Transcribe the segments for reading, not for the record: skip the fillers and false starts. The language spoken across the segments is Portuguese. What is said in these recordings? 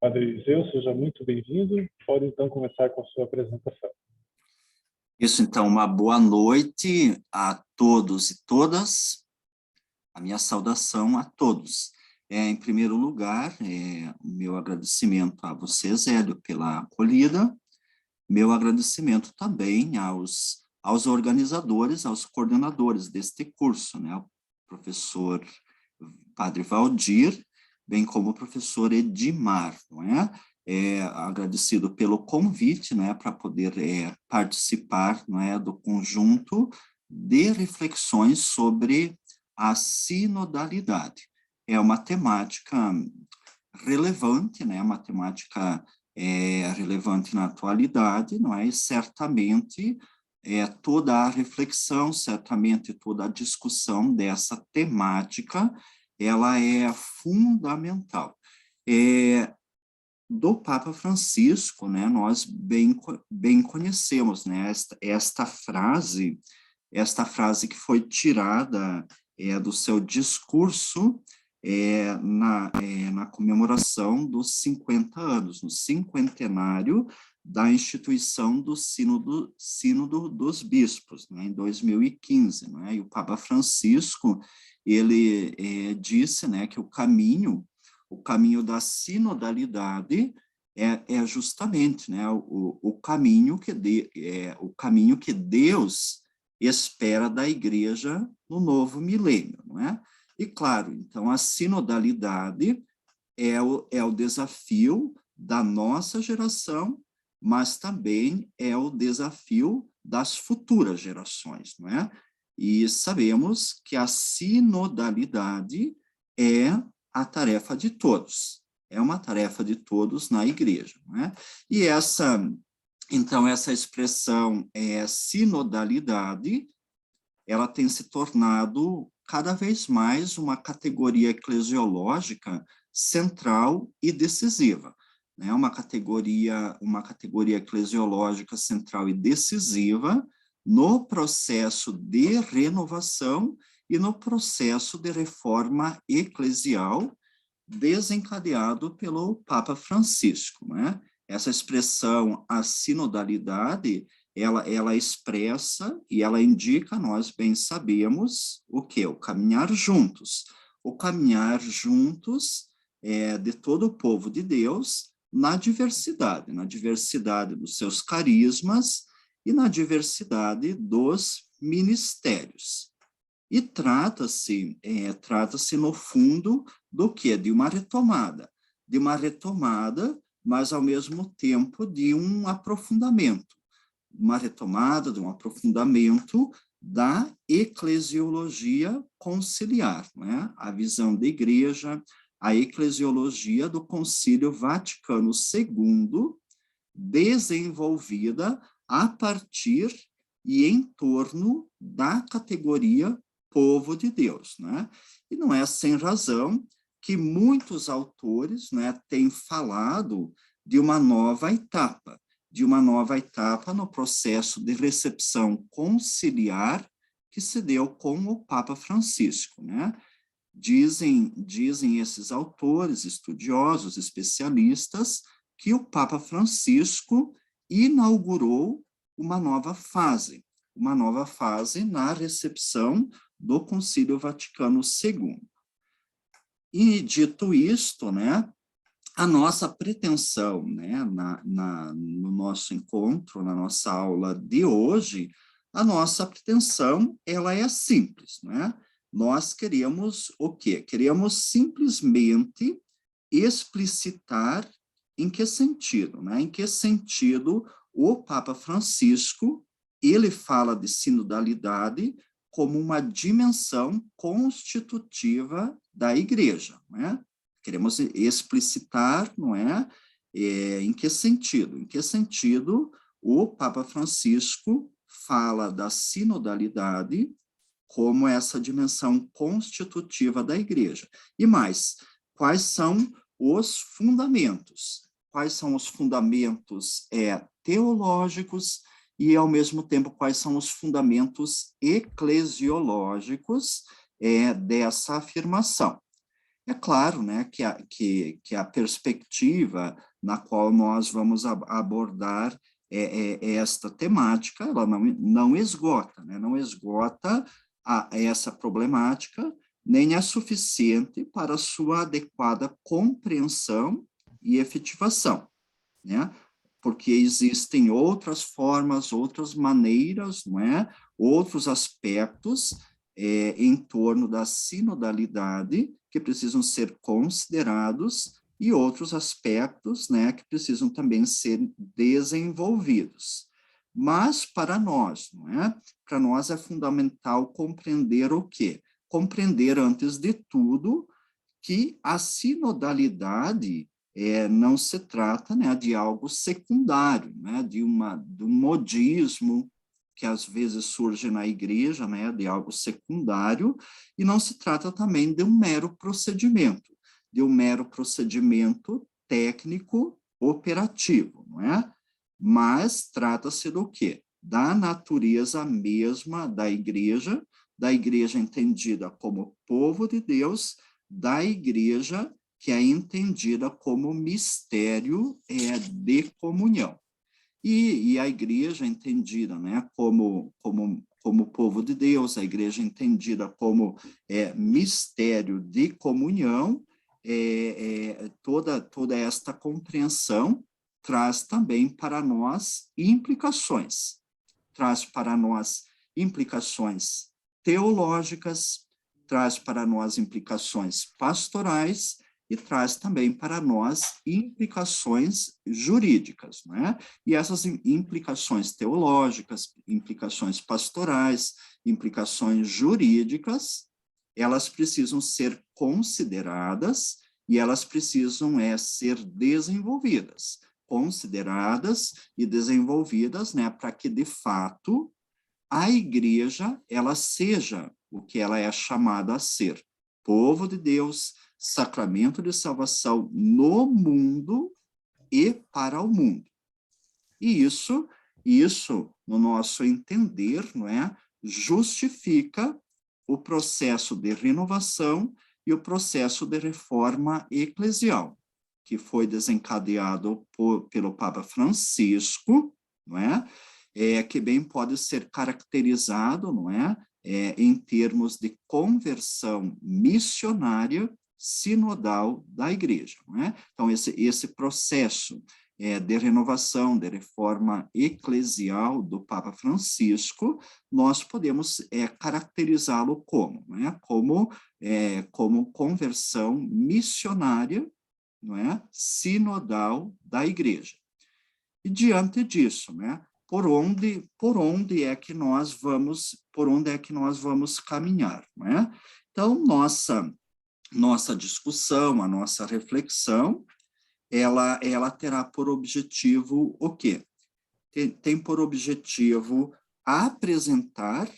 Padre Eliseu, seja muito bem-vindo. Pode, então, começar com a sua apresentação. Isso, então, uma boa noite a todos e todas. A minha saudação a todos. Em primeiro lugar, o meu agradecimento a você, Zélio, pela acolhida. Meu agradecimento também aos organizadores, aos coordenadores deste curso, né? O professor Padre Valdir, bem como o professor Edmar, não é? Agradecido pelo convite, né, para poder participar, não é, do conjunto de reflexões sobre a sinodalidade. É uma temática relevante, né, uma temática relevante na atualidade, não é? E certamente toda a reflexão, certamente toda a discussão dessa temática, ela é fundamental. Do Papa Francisco, né, nós bem conhecemos, né, esta frase que foi tirada do seu discurso na comemoração dos 50 anos, no cinquentenário da instituição do Sínodo dos Bispos, né, em 2015, né, e o Papa Francisco, ele disse, né, que o caminho da sinodalidade é justamente, né, o caminho que Deus espera da igreja no novo milênio, não é? E claro, então a sinodalidade é o desafio da nossa geração, mas também é o desafio das futuras gerações, não é? E sabemos que a sinodalidade é a tarefa de todos, é uma tarefa de todos na igreja, não é? E então, essa expressão sinodalidade, ela tem se tornado cada vez mais uma categoria eclesiológica central e decisiva, né? Uma categoria eclesiológica central e decisiva no processo de renovação e no processo de reforma eclesial desencadeado pelo Papa Francisco, né? Essa expressão, a sinodalidade, ela expressa e ela indica, nós bem sabemos, o quê? O caminhar juntos. O caminhar juntos de todo o povo de Deus na diversidade dos seus carismas e na diversidade dos ministérios. E trata-se no fundo do quê? De uma retomada, mas ao mesmo tempo de um aprofundamento, de um aprofundamento da eclesiologia conciliar, né? A visão da igreja, a eclesiologia do Concílio Vaticano II, desenvolvida a partir e em torno da categoria povo de Deus, né? E não é sem razão que muitos autores, né, têm falado de uma nova etapa no processo de recepção conciliar que se deu com o Papa Francisco, né? Dizem esses autores, estudiosos, especialistas, que o Papa Francisco inaugurou uma nova fase na recepção do Concílio Vaticano II. E, dito isto, né, a nossa pretensão, né, no nosso encontro, na nossa aula de hoje, a nossa pretensão, ela é simples, né? Nós queremos o quê? Queremos simplesmente explicitar em que sentido, né? Em que sentido o Papa Francisco, ele fala de sinodalidade como uma dimensão constitutiva da igreja, né? Queremos explicitar, não é? Em que sentido o Papa Francisco fala da sinodalidade como essa dimensão constitutiva da igreja. E mais, quais são os fundamentos? Quais são os fundamentos teológicos e, ao mesmo tempo, quais são os fundamentos eclesiológicos dessa afirmação? É claro, né, que a perspectiva na qual nós vamos abordar esta temática, ela não esgota, né, não esgota essa problemática, nem é suficiente para sua adequada compreensão e efetivação, né? Porque existem outras formas, outras maneiras, não é? Outros aspectos em torno da sinodalidade que precisam ser considerados e outros aspectos, né, que precisam também ser desenvolvidos. Mas para nós, não é? Para nós é fundamental compreender o quê? Compreender, antes de tudo, que a sinodalidade não se trata, né, de algo secundário, né, de um modismo que às vezes surge na igreja, né, de algo secundário, e não se trata também de um mero procedimento técnico operativo, não é? Mas trata-se do quê? Da natureza mesma da igreja entendida como povo de Deus, da igreja que é entendida como mistério de comunhão. E a igreja entendida, né, como povo de Deus, a igreja entendida como mistério de comunhão, toda esta compreensão traz também para nós implicações. Traz para nós implicações teológicas, traz para nós implicações pastorais e traz também para nós implicações jurídicas, né? E essas implicações teológicas, implicações pastorais, implicações jurídicas, elas precisam ser consideradas e elas precisam ser desenvolvidas, consideradas e desenvolvidas, né, para que de fato a igreja ela seja o que ela é chamada a ser, povo de Deus, sacramento de salvação no mundo e para o mundo. E isso, no nosso entender, não é, justifica o processo de renovação e o processo de reforma eclesial, que foi desencadeado pelo Papa Francisco, não é? Que bem pode ser caracterizado, não é? Em termos de conversão missionária sinodal da igreja, não é? Então, esse processo de renovação, de reforma eclesial do Papa Francisco, nós podemos caracterizá-lo como, não é? Como conversão missionária, não é? Sinodal da igreja. E diante disso, né? Por onde é que nós vamos caminhar, não é? Então, nossa discussão, a nossa reflexão, ela terá por objetivo o quê? Tem por objetivo apresentar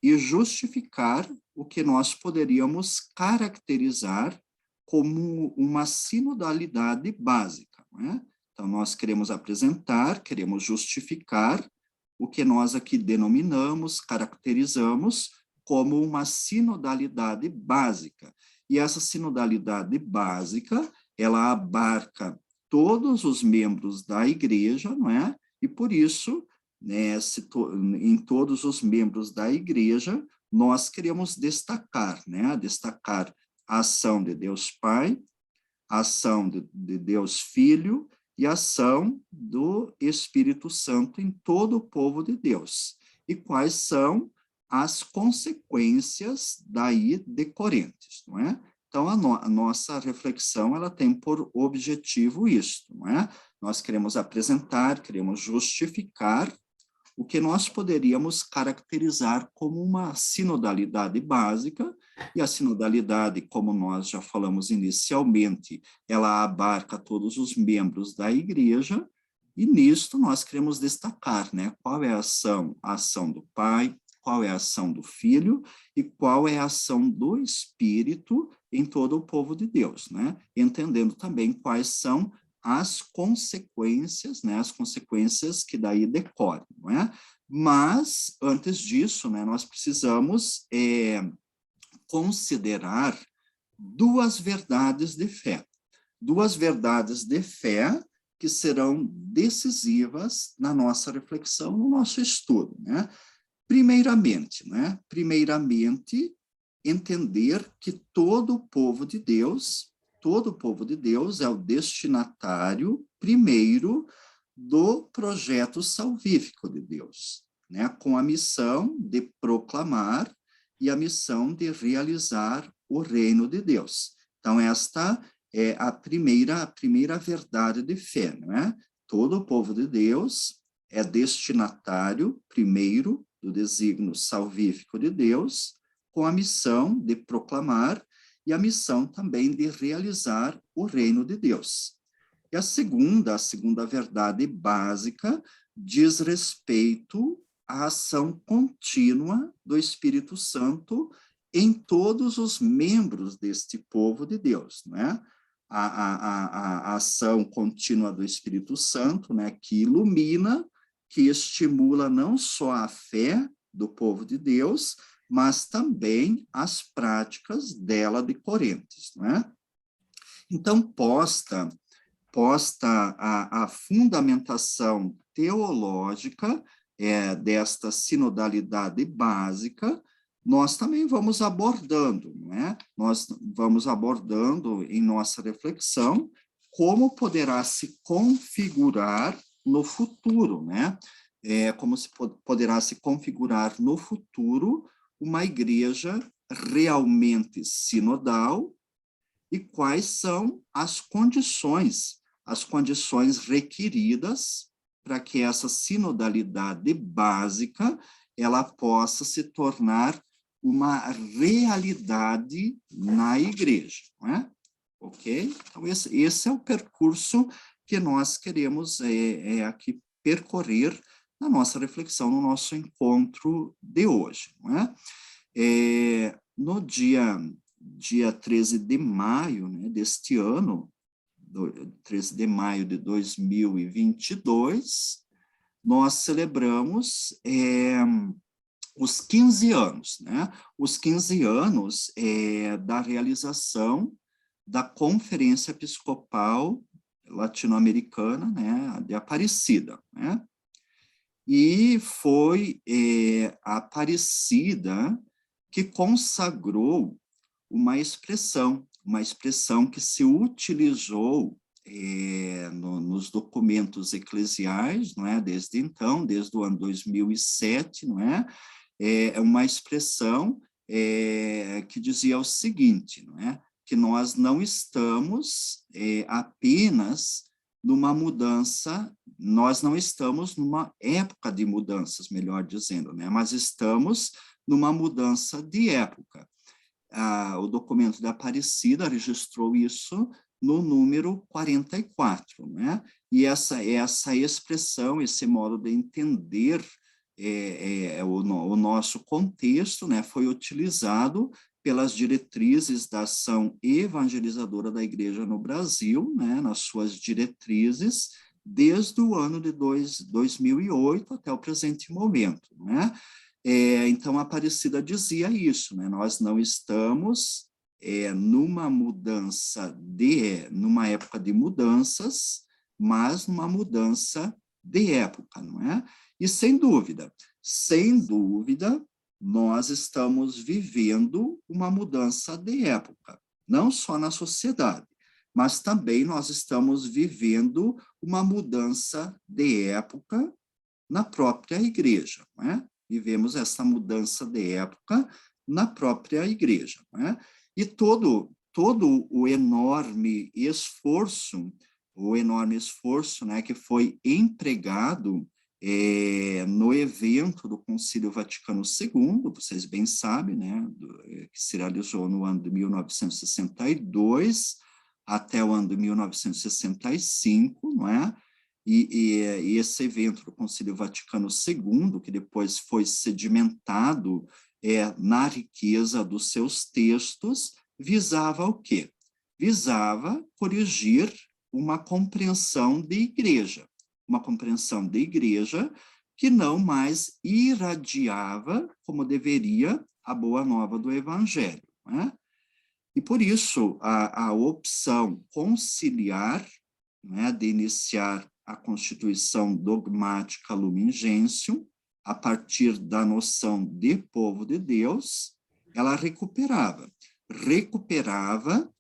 e justificar o que nós poderíamos caracterizar como uma sinodalidade básica, não é? Então, nós queremos apresentar, queremos justificar o que nós aqui denominamos, caracterizamos como uma sinodalidade básica. E essa sinodalidade básica, ela abarca todos os membros da igreja, não é? E por isso, né, em todos os membros da igreja, nós queremos destacar, né? Destacar a ação de Deus Pai, a ação de Deus Filho e a ação do Espírito Santo em todo o povo de Deus. E quais são as consequências daí decorrentes, não é? Então, a nossa reflexão, ela tem por objetivo isso, não é? Nós queremos apresentar, queremos justificar o que nós poderíamos caracterizar como uma sinodalidade básica, e a sinodalidade, como nós já falamos inicialmente, ela abarca todos os membros da igreja, e nisto nós queremos destacar, né, qual é a ação do Pai, qual é a ação do Filho, e qual é a ação do Espírito em todo o povo de Deus, né, entendendo também quais são as consequências, né, as consequências que daí decorrem, não é? Mas, antes disso, né, nós precisamos considerar duas verdades de fé. Duas verdades de fé que serão decisivas na nossa reflexão, no nosso estudo, né? Primeiramente, entender que todo o povo de Deus é o destinatário primeiro do projeto salvífico de Deus, né? Com a missão de proclamar e a missão de realizar o reino de Deus. Então, esta é a primeira verdade de fé, não é? Todo o povo de Deus é destinatário primeiro do desígnio salvífico de Deus, com a missão de proclamar e a missão também de realizar o reino de Deus. E a segunda verdade básica diz respeito à ação contínua do Espírito Santo em todos os membros deste povo de Deus, não é? A ação contínua do Espírito Santo, né, que ilumina, que estimula não só a fé do povo de Deus, mas também as práticas dela decorrentes, não é? Então, posta a fundamentação teológica desta sinodalidade básica, nós também vamos abordando, não é? Nós vamos abordando em nossa reflexão como poderá se configurar no futuro, né? Como se poderá se configurar no futuro uma igreja realmente sinodal e quais são as condições requeridas para que essa sinodalidade básica ela possa se tornar uma realidade na igreja, não é? Ok? Então, esse é o percurso que nós queremos aqui percorrer na nossa reflexão, no nosso encontro de hoje, não é? No dia 13 de maio, né, deste ano, 13 de maio de 2022, nós celebramos os 15 anos, né? Os 15 anos da realização da Conferência Episcopal Latino-Americana, né, de Aparecida, né? E foi a Aparecida que consagrou uma expressão que se utilizou nos documentos eclesiais, não é? Desde então, desde o ano 2007, não é? É uma expressão que dizia o seguinte, não é? Que nós não estamos apenas numa mudança, nós não estamos numa época de mudanças, melhor dizendo, né? Mas estamos numa mudança de época. O documento da Aparecida registrou isso no número 44, né? E essa expressão, esse modo de entender o nosso contexto, né, foi utilizado pelas diretrizes da ação evangelizadora da Igreja no Brasil, né, nas suas diretrizes, desde o ano de 2008 até o presente momento, né? Então, a Aparecida dizia isso, né? Nós não estamos numa época de mudanças, mas numa mudança de época, não é? E sem dúvida, nós estamos vivendo uma mudança de época, não só na sociedade, mas também nós estamos vivendo uma mudança de época na própria igreja, não é? Vivemos essa mudança de época na própria igreja, não é? E todo o enorme esforço, né, que foi empregado no evento do Concílio Vaticano II, vocês bem sabem, né, que se realizou no ano de 1962 até o ano de 1965, não é? E esse evento do Concílio Vaticano II, que depois foi sedimentado na riqueza dos seus textos, visava o quê? Visava corrigir uma compreensão de igreja que não mais irradiava como deveria a boa nova do Evangelho, não é? E por isso, a opção conciliar, né, de iniciar a Constituição dogmática Lumen Gentium, a partir da noção de povo de Deus, ela recuperava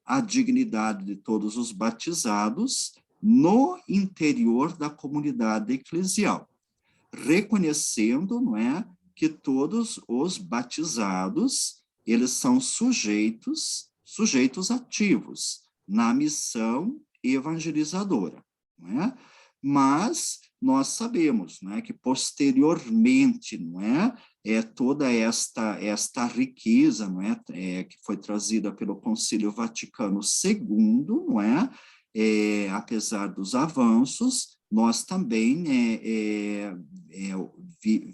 a dignidade de todos os batizados no interior da comunidade eclesial, reconhecendo, não é, que todos os batizados, eles são sujeitos ativos na missão evangelizadora, não é? Mas nós sabemos, não é, que posteriormente, não é, toda esta riqueza, não é, que foi trazida pelo Concílio Vaticano II, não é, apesar dos avanços, nós também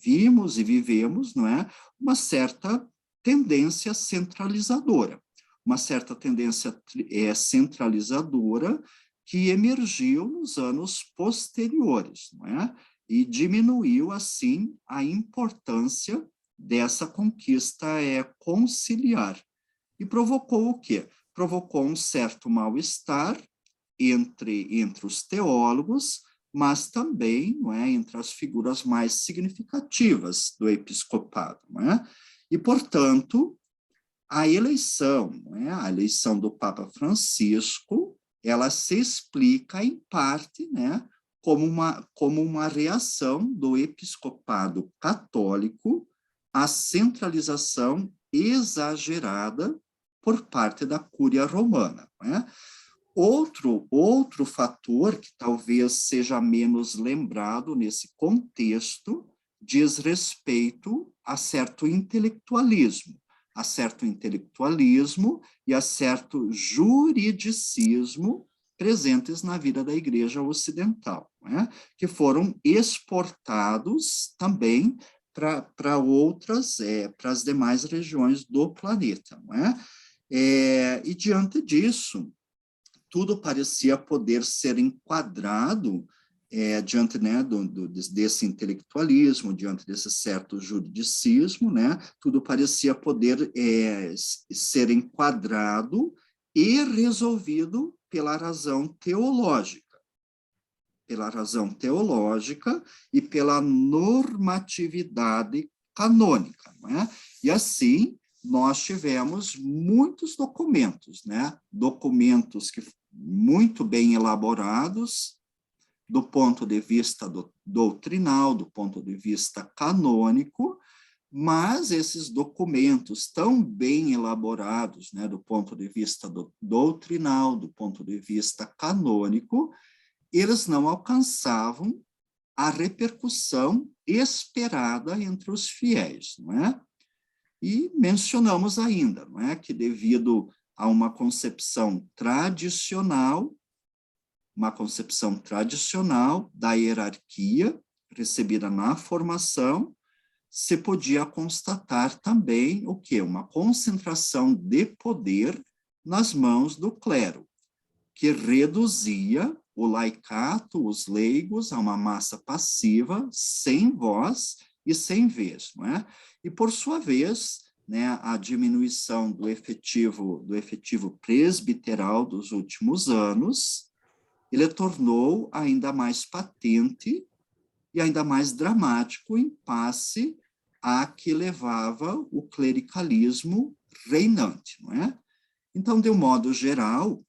vimos e vivemos, não é, uma certa tendência centralizadora, que emergiu nos anos posteriores, não é? E diminuiu, assim, a importância dessa conquista conciliar. E provocou o quê? Provocou um certo mal-estar entre os teólogos, mas também, não é, entre as figuras mais significativas do episcopado, não é? E, portanto, a eleição, não é, a eleição do Papa Francisco, ela se explica, em parte, né, como uma reação do episcopado católico à centralização exagerada por parte da Cúria Romana, não é? Outro fator que talvez seja menos lembrado nesse contexto diz respeito a certo intelectualismo e a certo juridicismo presentes na vida da Igreja Ocidental, né? Que foram exportados também para as demais regiões do planeta, não é? E diante disso, tudo parecia poder ser enquadrado diante, né, desse intelectualismo, diante desse certo juridicismo, né, tudo parecia poder ser enquadrado e resolvido pela razão teológica e pela normatividade canônica, não é? E assim, nós tivemos muitos documentos, né? Documentos que muito bem elaborados do ponto de vista doutrinal, do ponto de vista canônico, mas esses documentos tão bem elaborados, né, do ponto de vista doutrinal, do ponto de vista canônico, eles não alcançavam a repercussão esperada entre os fiéis, não é? E mencionamos ainda, não é, que devido a uma concepção tradicional da hierarquia recebida na formação, se podia constatar também o quê? Uma concentração de poder nas mãos do clero, que reduzia o laicato, os leigos, a uma massa passiva, sem voz e sem vez, não é? E, por sua vez, né, a diminuição do efetivo presbiteral dos últimos anos, ele tornou ainda mais patente e ainda mais dramático o impasse a que levava o clericalismo reinante, não é? Então, de um modo geral,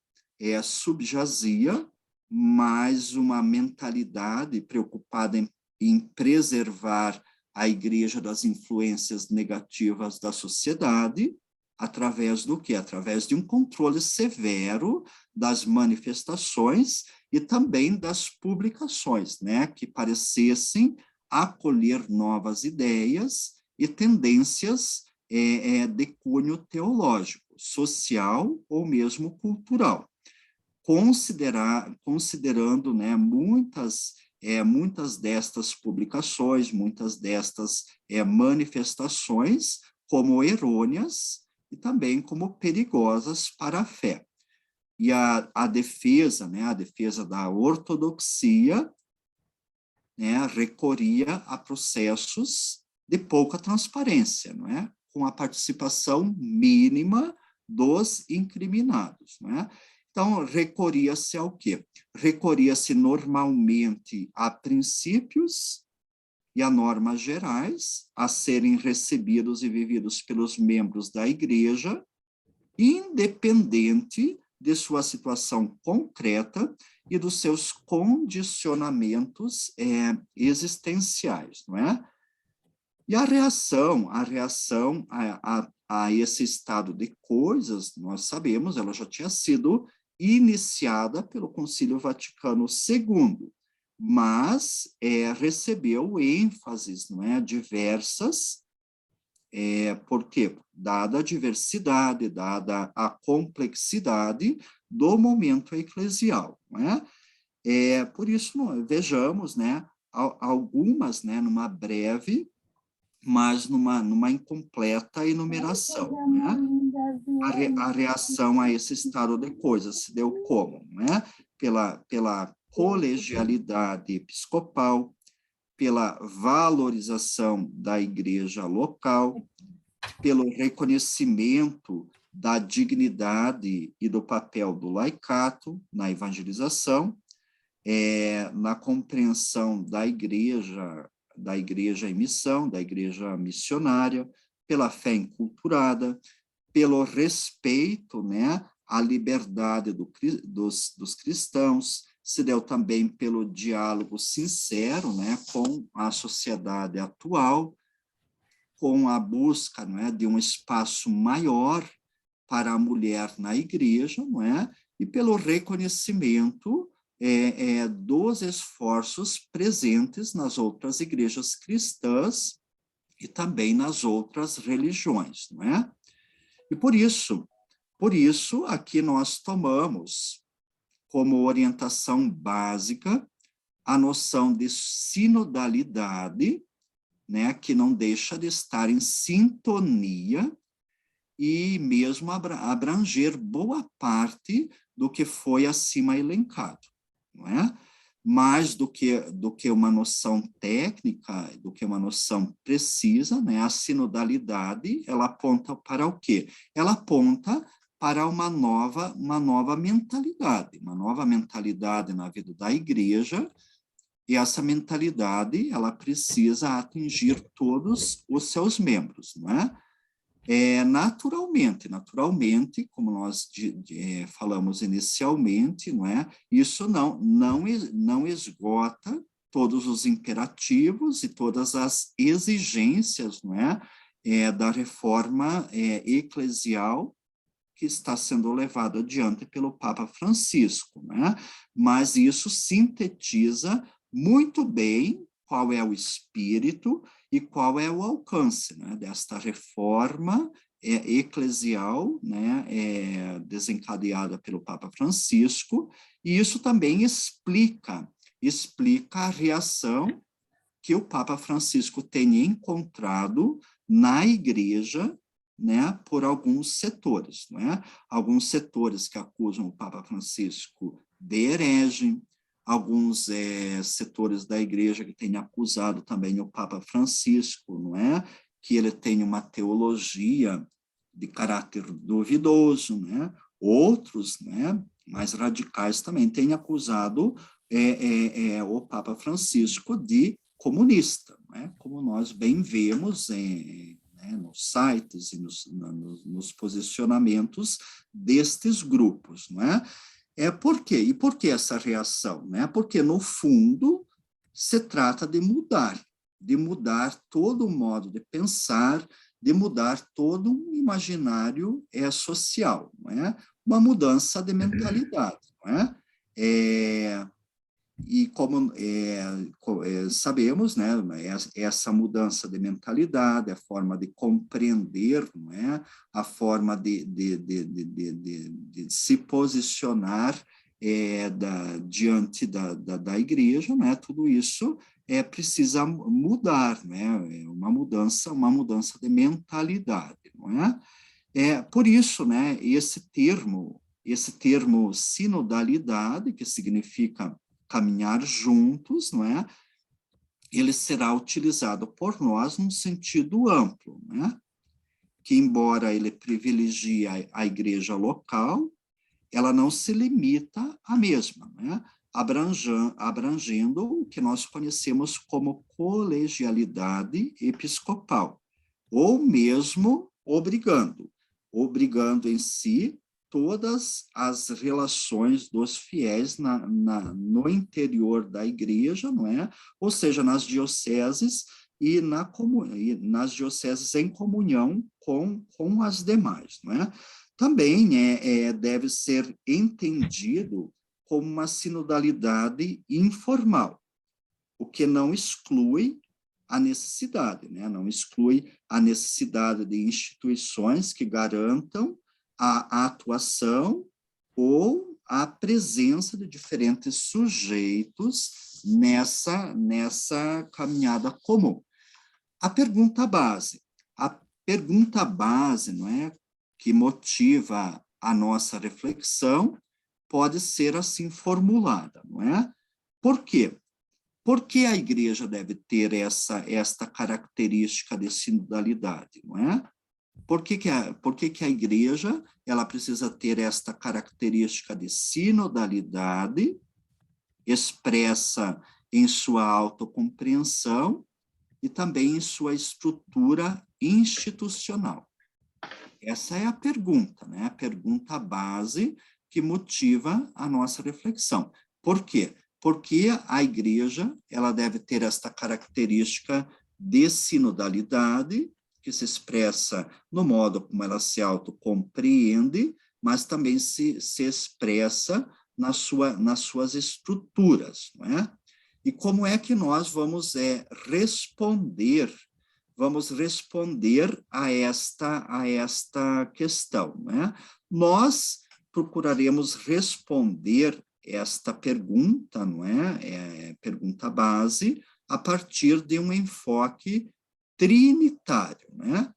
subjazia mais uma mentalidade preocupada em preservar a igreja das influências negativas da sociedade, através do quê? Através de um controle severo das manifestações e também das publicações, né, que parecessem acolher novas ideias e tendências de cunho teológico, social ou mesmo cultural, considerando, né, muitas destas publicações, muitas destas manifestações como errôneas e também como perigosas para a fé. E a defesa, né, a defesa da ortodoxia, né, recorria a processos de pouca transparência, não é? Com a participação mínima dos incriminados, não é? Então, recorria-se ao quê? Recorria-se normalmente a princípios e a normas gerais a serem recebidos e vividos pelos membros da igreja, independente de sua situação concreta e dos seus condicionamentos existenciais, não é? E a reação a esse estado de coisas, nós sabemos, ela já tinha sido iniciada pelo Concílio Vaticano II, mas recebeu ênfases, não é, diversas, porque, dada a diversidade, dada a complexidade do momento eclesial, não é? Por isso, vejamos, né, algumas, né, numa breve, mas numa incompleta enumeração, né? A reação a esse estado de coisas se deu como, né? Pela colegialidade episcopal, pela valorização da igreja local, pelo reconhecimento da dignidade e do papel do laicato na evangelização, na compreensão da igreja em missão, da igreja missionária, pela fé enculturada, pelo respeito, né, à liberdade dos cristãos, se deu também pelo diálogo sincero, né, com a sociedade atual, com a busca, não é, de um espaço maior para a mulher na igreja, não é, e pelo reconhecimento dos esforços presentes nas outras igrejas cristãs e também nas outras religiões, não é? E por isso, aqui nós tomamos como orientação básica a noção de sinodalidade, né, que não deixa de estar em sintonia e mesmo abranger boa parte do que foi acima elencado, não é? Mais do que uma noção técnica, do que uma noção precisa, né? A sinodalidade, ela aponta para o quê? Ela aponta para uma nova mentalidade na vida da igreja, e essa mentalidade, ela precisa atingir todos os seus membros, não é? Naturalmente, como nós falamos inicialmente, não é? Isso não esgota todos os imperativos e todas as exigências, não é? Da reforma eclesial que está sendo levado adiante pelo Papa Francisco, né? Mas isso sintetiza muito bem qual é o espírito e qual é o alcance, né, desta reforma eclesial, né, desencadeada pelo Papa Francisco, e isso também explica a reação que o Papa Francisco tem encontrado na igreja, né, por alguns setores, né? Alguns setores que acusam o Papa Francisco de herege, alguns setores da igreja que têm acusado também o Papa Francisco, não é? Que ele tem uma teologia de caráter duvidoso, né? Outros, né, mais radicais também têm acusado o Papa Francisco de comunista, né? Como nós bem vemos nos sites e nos posicionamentos destes grupos, não é? Por quê? E por que essa reação? Né? Porque, no fundo, se trata de mudar todo o modo de pensar, de mudar todo um imaginário social, não é? Uma mudança de mentalidade, não é? E como sabemos, né, essa mudança de mentalidade, a forma de compreender, não é, a forma de se posicionar diante da igreja, né, tudo isso precisa mudar, né, uma mudança de mentalidade, não é? Por isso, né, esse termo sinodalidade, que significa caminhar juntos, não é? Ele será utilizado por nós num sentido amplo, né? que, embora ele privilegie a igreja local, ela não se limita à mesma, né? Abrangendo o que nós conhecemos como colegialidade episcopal, ou mesmo obrigando em si todas as relações dos fiéis no interior da igreja, não é? Ou seja, nas dioceses e nas dioceses em comunhão com as demais, não é? Também deve ser entendido como uma sinodalidade informal, o que não exclui a necessidade, né? Não exclui a necessidade de instituições que garantam a atuação ou a presença de diferentes sujeitos nessa caminhada comum. A pergunta base, não é, que motiva a nossa reflexão, pode ser assim formulada, não é? Por quê? Por que a igreja deve ter esta característica de sinodalidade, não é? Por que a igreja ela precisa ter esta característica de sinodalidade expressa em sua autocompreensão e também em sua estrutura institucional? Essa é a pergunta, né? A pergunta base que motiva a nossa reflexão. Por quê? Porque a igreja ela deve ter esta característica de sinodalidade, que se expressa no modo como ela se autocompreende, mas também se expressa nas suas estruturas, não é? E como é que nós vamos responder a esta questão, né? Nós procuraremos responder esta pergunta, não é? Pergunta base, a partir de um enfoque trinitário, né?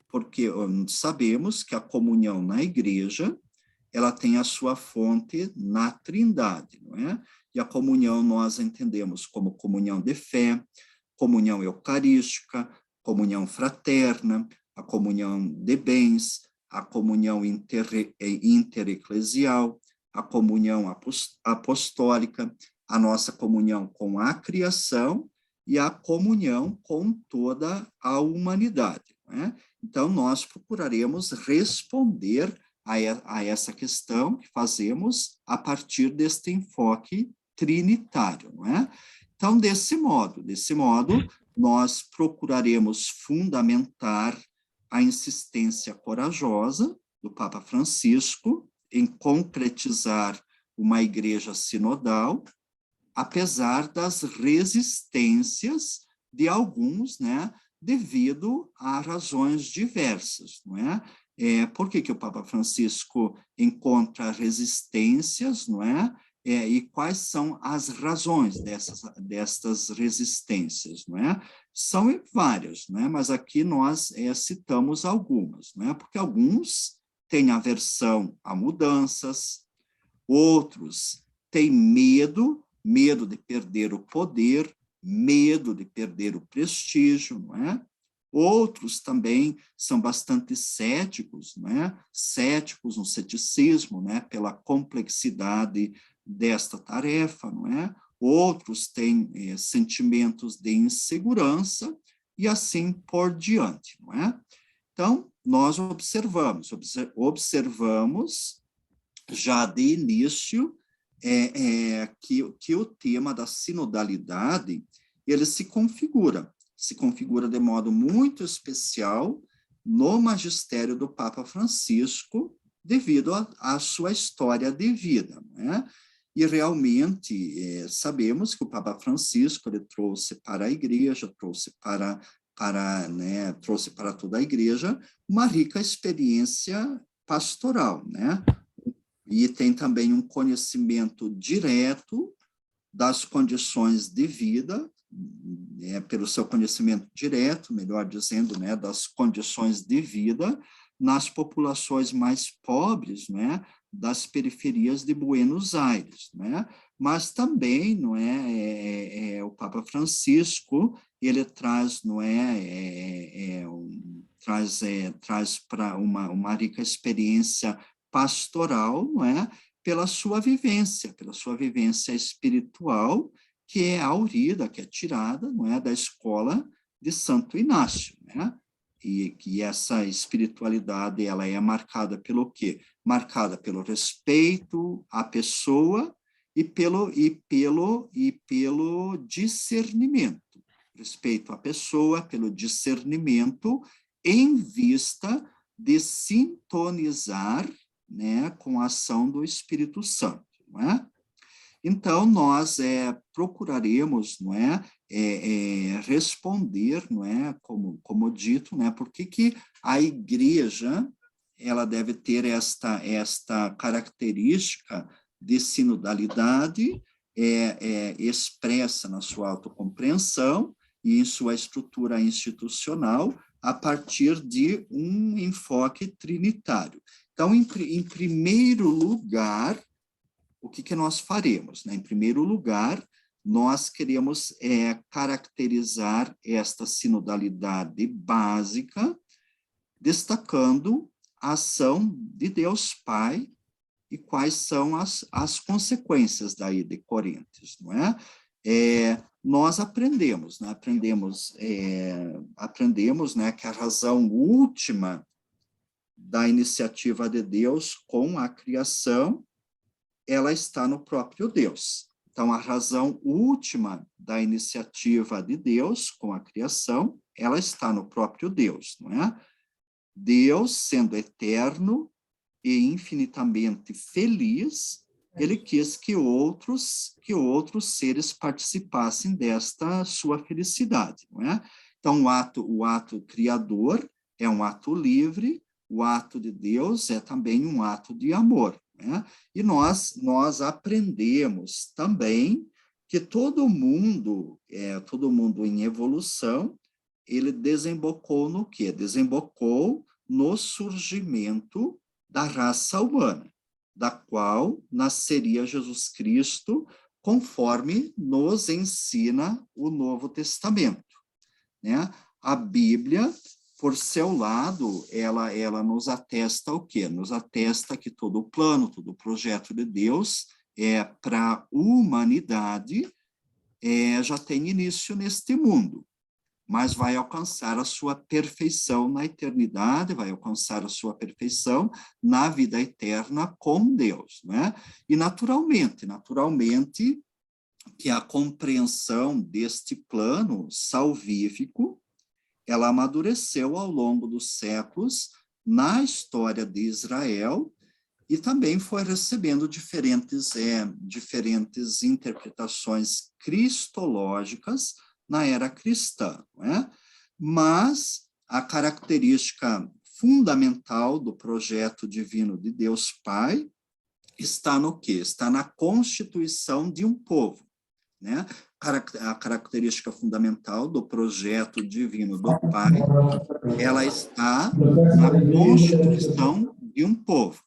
Porque sabemos que a comunhão na igreja, ela tem a sua fonte na Trindade, não é? E a comunhão nós entendemos como comunhão de fé, comunhão eucarística, comunhão fraterna, a comunhão de bens, a comunhão intereclesial, a comunhão apostólica, a nossa comunhão com a criação e a comunhão com toda a humanidade, não é? Então, nós procuraremos responder a essa questão que fazemos a partir deste enfoque trinitário, não é? Então, desse modo, nós procuraremos fundamentar a insistência corajosa do Papa Francisco em concretizar uma igreja sinodal, apesar das resistências de alguns, né, devido a razões diversas, não é? Por que o Papa Francisco encontra resistências, não é? E quais são as razões destas resistências, não é? São várias, não é? Mas aqui nós citamos algumas, não é? Porque alguns têm aversão a mudanças, outros têm medo de perder o poder, medo de perder o prestígio, não é? Outros também são bastante céticos, né? Céticos, um ceticismo, né? Pela complexidade desta tarefa, não é? Outros têm sentimentos de insegurança e assim por diante, não é? Então, nós observamos já de início que o tema da sinodalidade, ele se configura de modo muito especial no magistério do Papa Francisco, devido à sua história de vida, né? E realmente sabemos que o Papa Francisco ele trouxe para a igreja, trouxe para toda a igreja uma rica experiência pastoral, né? E tem também um conhecimento direto das condições de vida, pelo seu conhecimento direto, melhor dizendo, né, das condições de vida nas populações mais pobres, né, das periferias de Buenos Aires, né? Mas também, não o Papa Francisco, ele traz, traz para uma rica experiência pastoral, não é? Pela sua vivência espiritual, que é aurida, que é tirada, não é, da escola de Santo Inácio, né? E que essa espiritualidade, ela é marcada pelo quê? Marcada pelo respeito à pessoa e pelo discernimento. Respeito à pessoa, pelo discernimento, em vista de sintonizar, né, com a ação do Espírito Santo, não é? Então, nós procuraremos, não é, responder, não é, como dito, né, por que a igreja ela deve ter esta característica de sinodalidade expressa na sua autocompreensão e em sua estrutura institucional a partir de um enfoque trinitário. Então, em primeiro lugar, o que nós faremos? Né? Em primeiro lugar, nós queremos caracterizar esta sinodalidade básica, destacando a ação de Deus Pai e quais são as consequências daí de Coríntios, não é? Nós aprendemos, né? Aprendemos, né, que a razão última da iniciativa de Deus com a criação, ela está no próprio Deus. Então, a razão última da iniciativa de Deus com a criação, ela está no próprio Deus, não é? Deus, sendo eterno e infinitamente feliz, ele quis que outros seres participassem desta sua felicidade, não é? Então, o ato criador é um ato livre, o ato de Deus é também um ato de amor, né? E nós aprendemos também que todo mundo em evolução, ele desembocou no quê? Desembocou no surgimento da raça humana, da qual nasceria Jesus Cristo, conforme nos ensina o Novo Testamento, né? A Bíblia, por seu lado, ela nos atesta o quê? Nos atesta que todo o plano, todo o projeto de Deus para a humanidade já tem início neste mundo, mas vai alcançar a sua perfeição na eternidade, vai alcançar a sua perfeição na vida eterna com Deus, né? E naturalmente, que a compreensão deste plano salvífico, ela amadureceu ao longo dos séculos na história de Israel e também foi recebendo diferentes interpretações cristológicas na era cristã, não é? Mas a característica fundamental do projeto divino de Deus Pai está no quê? Está na constituição de um povo, né? A característica fundamental do projeto divino do Pai, ela está na constituição de um povo,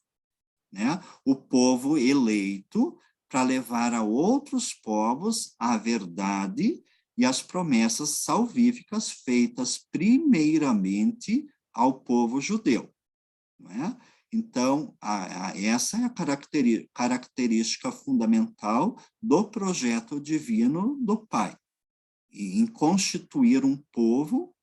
né? O povo eleito para levar a outros povos a verdade e as promessas salvíficas feitas primeiramente ao povo judeu, não é? Então, essa é a característica fundamental do projeto divino do Pai, em constituir um povo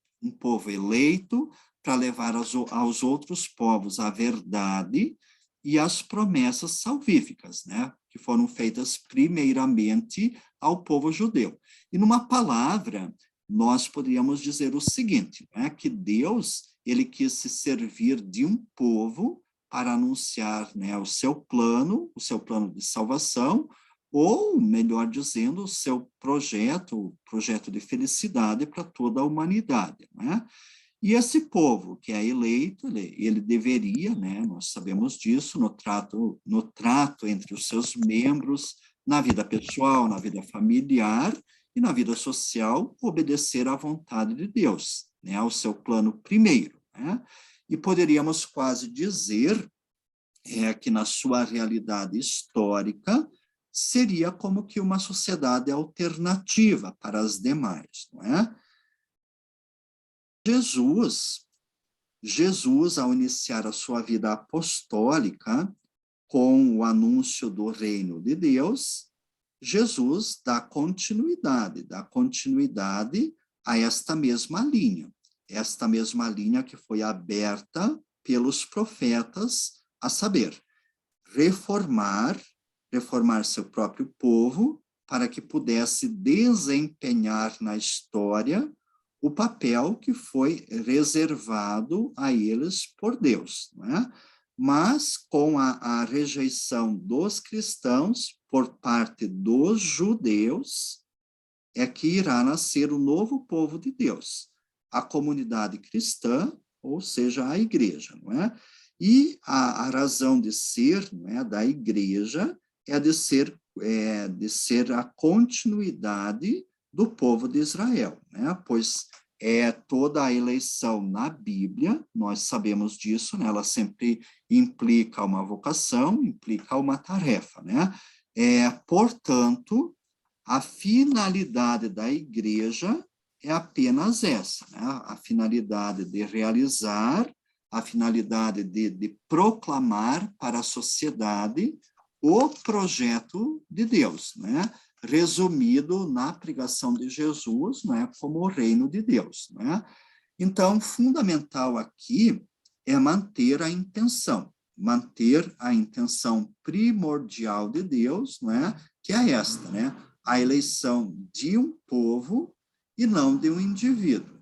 eleito para levar aos outros povos a verdade e as promessas salvíficas, né, que foram feitas primeiramente ao povo judeu. E numa palavra, nós poderíamos dizer o seguinte, né, que Deus, ele quis se servir de um povo para anunciar, né, o seu plano de salvação, ou, melhor dizendo, o seu projeto de felicidade para toda a humanidade, né? E esse povo que é eleito, ele deveria, né, nós sabemos disso, no trato entre os seus membros, na vida pessoal, na vida familiar e na vida social, obedecer à vontade de Deus, né, ao seu plano primeiro, né? E poderíamos quase dizer que na sua realidade histórica seria como que uma sociedade alternativa para as demais, não é? Jesus, Jesus, ao iniciar a sua vida apostólica com o anúncio do reino de Deus, Jesus dá continuidade a esta mesma linha que foi aberta pelos profetas, a saber, reformar seu próprio povo para que pudesse desempenhar na história o papel que foi reservado a eles por Deus, não é? Mas com a rejeição dos cristãos por parte dos judeus, é que irá nascer o novo povo de Deus, a comunidade cristã, ou seja, a igreja, não é? E a razão de ser, não é, da igreja é de ser a continuidade do povo de Israel, né? Pois toda a eleição na Bíblia, nós sabemos disso, né? Ela sempre implica uma vocação, implica uma tarefa, né? Portanto, a finalidade da igreja é apenas essa, né? A finalidade de realizar, a finalidade de proclamar para a sociedade o projeto de Deus, né? Resumido na pregação de Jesus, né? Como o reino de Deus, né? Então, fundamental aqui é manter a intenção primordial de Deus, né? Que é esta, né? A eleição de um povo e não de um indivíduo,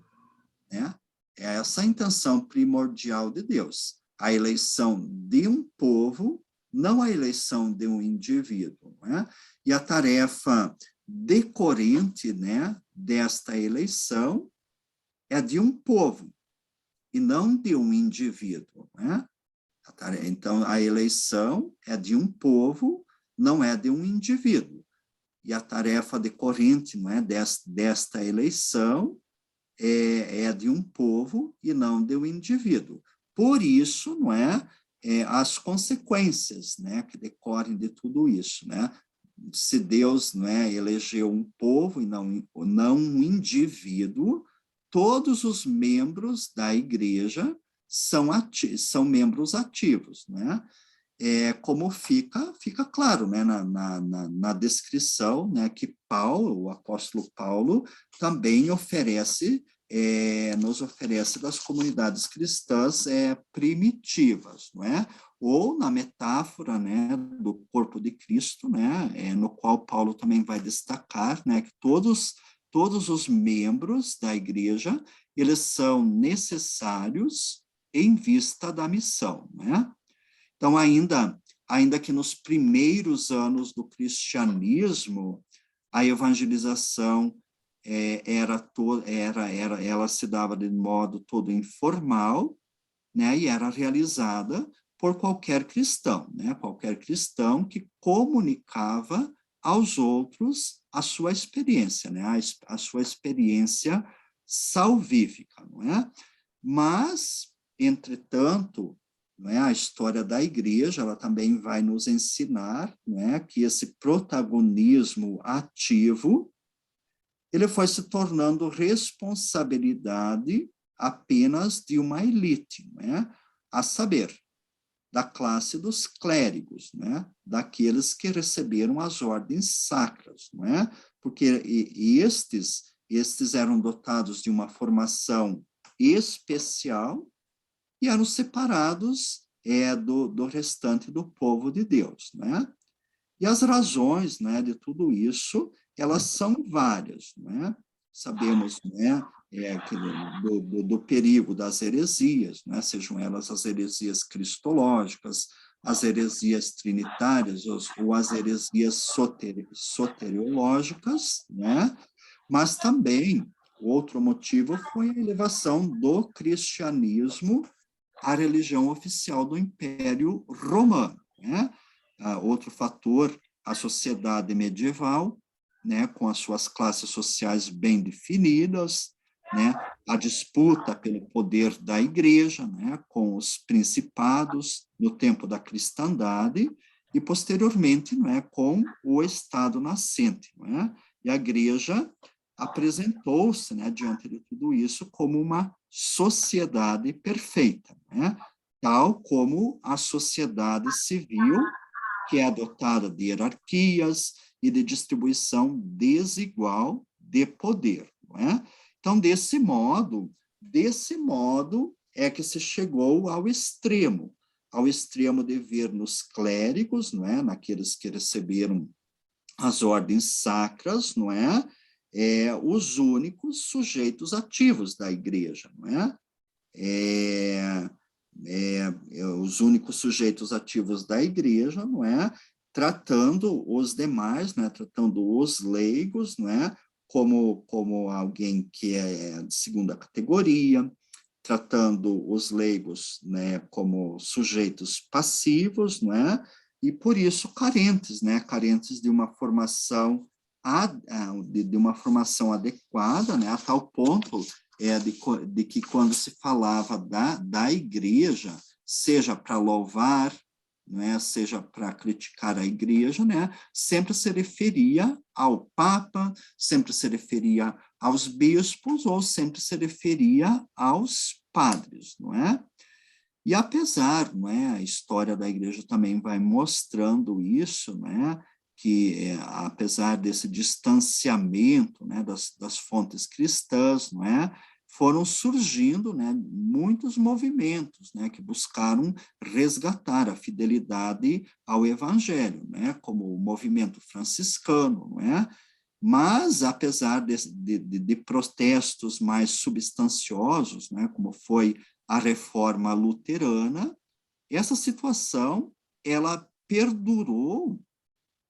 né? É essa a intenção primordial de Deus, a eleição de um povo, não a eleição de um indivíduo, né? E a tarefa decorrente, né, desta eleição é de um povo e não de um indivíduo, né? Então, a eleição é de um povo, não é de um indivíduo. E a tarefa decorrente, não é, desta eleição é de um povo e não de um indivíduo. Por isso, não é, as consequências, né, que decorrem de tudo isso, né? Se Deus, não é, elegeu um povo e não um indivíduo, todos os membros da igreja são membros ativos, né? Como fica claro, né, na descrição, né, que o apóstolo Paulo, também nos oferece das comunidades cristãs primitivas, não é? Ou na metáfora, né, do corpo de Cristo, né, no qual Paulo também vai destacar, né, que todos os membros da igreja, eles são necessários em vista da missão, né? Então, ainda que nos primeiros anos do cristianismo, a evangelização ela se dava de modo todo informal, né, e era realizada por qualquer cristão, né, qualquer cristão que comunicava aos outros a sua experiência, né, a sua experiência salvífica, não é? Mas, entretanto, não é, a história da igreja, ela também vai nos ensinar, não é, que esse protagonismo ativo, ele foi se tornando responsabilidade apenas de uma elite, não é? A saber, da classe dos clérigos, né? Daqueles que receberam as ordens sacras, não é? Porque estes eram dotados de uma formação especial e eram separados do restante do povo de Deus, né? E as razões, né, de tudo isso, elas são várias, né? Sabemos, né, do perigo das heresias, né? Sejam elas as heresias cristológicas, as heresias trinitárias ou as heresias soteriológicas, né? Mas também, outro motivo foi a elevação do cristianismo à religião oficial do Império Romano, né? Outro fator, a sociedade medieval, né, com as suas classes sociais bem definidas, né, a disputa pelo poder da igreja, né, com os principados no tempo da cristandade e posteriormente, né, com o Estado nascente, né? E a igreja apresentou-se, né, diante de tudo isso como uma sociedade perfeita, né? Tal como a sociedade civil, que é dotada de hierarquias e de distribuição desigual de poder, não é? Então, desse modo é que se chegou ao extremo de ver nos clérigos, não é? Naqueles que receberam as ordens sacras, não é? Os únicos sujeitos ativos da igreja, não é? Os únicos sujeitos ativos da igreja, não é? Tratando os demais, né? Tratando os leigos, não é? Como alguém que é de segunda categoria, tratando os leigos, né, como sujeitos passivos, não é? E por isso carentes, né? Carentes de uma formação de uma formação adequada, né? A tal ponto de que quando se falava da igreja, seja para louvar, né, seja para criticar a igreja, né, sempre se referia ao Papa, sempre se referia aos bispos, ou sempre se referia aos padres, não é? E apesar, não é, a história da igreja também vai mostrando isso, né, que apesar desse distanciamento, né, das fontes cristãs, não é, foram surgindo, né, muitos movimentos, né, que buscaram resgatar a fidelidade ao Evangelho, né, como o movimento franciscano, não é? Mas, apesar de protestos mais substanciosos, né, como foi a reforma luterana, essa situação, ela perdurou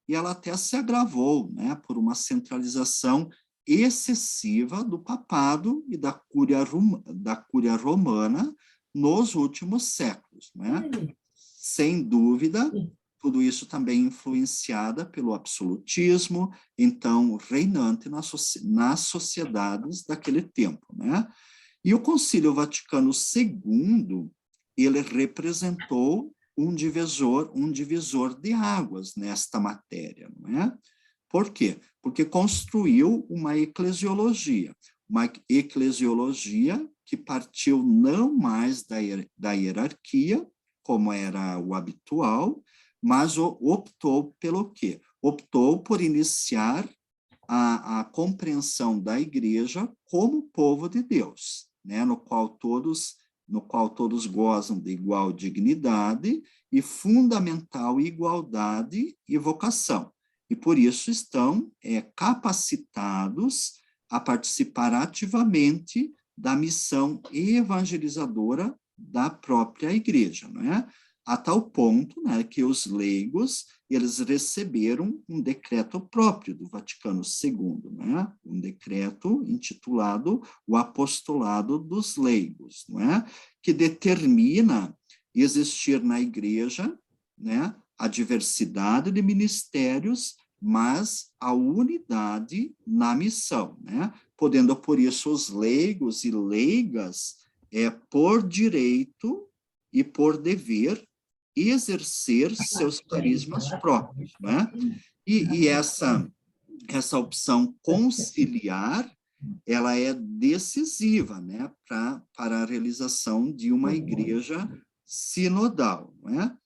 e ela até se agravou, né, por uma centralização excessiva do papado e da cúria romana nos últimos séculos, né? Sem dúvida, tudo isso também influenciada pelo absolutismo, então, reinante nas sociedades daquele tempo, né? E o Concílio Vaticano II, ele representou um divisor de águas nesta matéria, não é? Por quê? Porque construiu uma eclesiologia que partiu não mais da hierarquia, como era o habitual, mas optou pelo quê? Optou por iniciar a compreensão da igreja como povo de Deus, né? no qual todos gozam de igual dignidade e fundamental igualdade e vocação. E por isso estão capacitados a participar ativamente da missão evangelizadora da própria igreja, não é? A tal ponto, né, que os leigos, eles receberam um decreto próprio do Vaticano II, né? Um decreto intitulado o Apostolado dos Leigos, não é? Que determina existir na igreja, né, a diversidade de ministérios, mas a unidade na missão, né? Podendo, por isso, os leigos e leigas, por direito e por dever, exercer seus carismas próprios, né? E essa opção conciliar, ela é decisiva, né, para a realização de uma igreja sinodal, não é?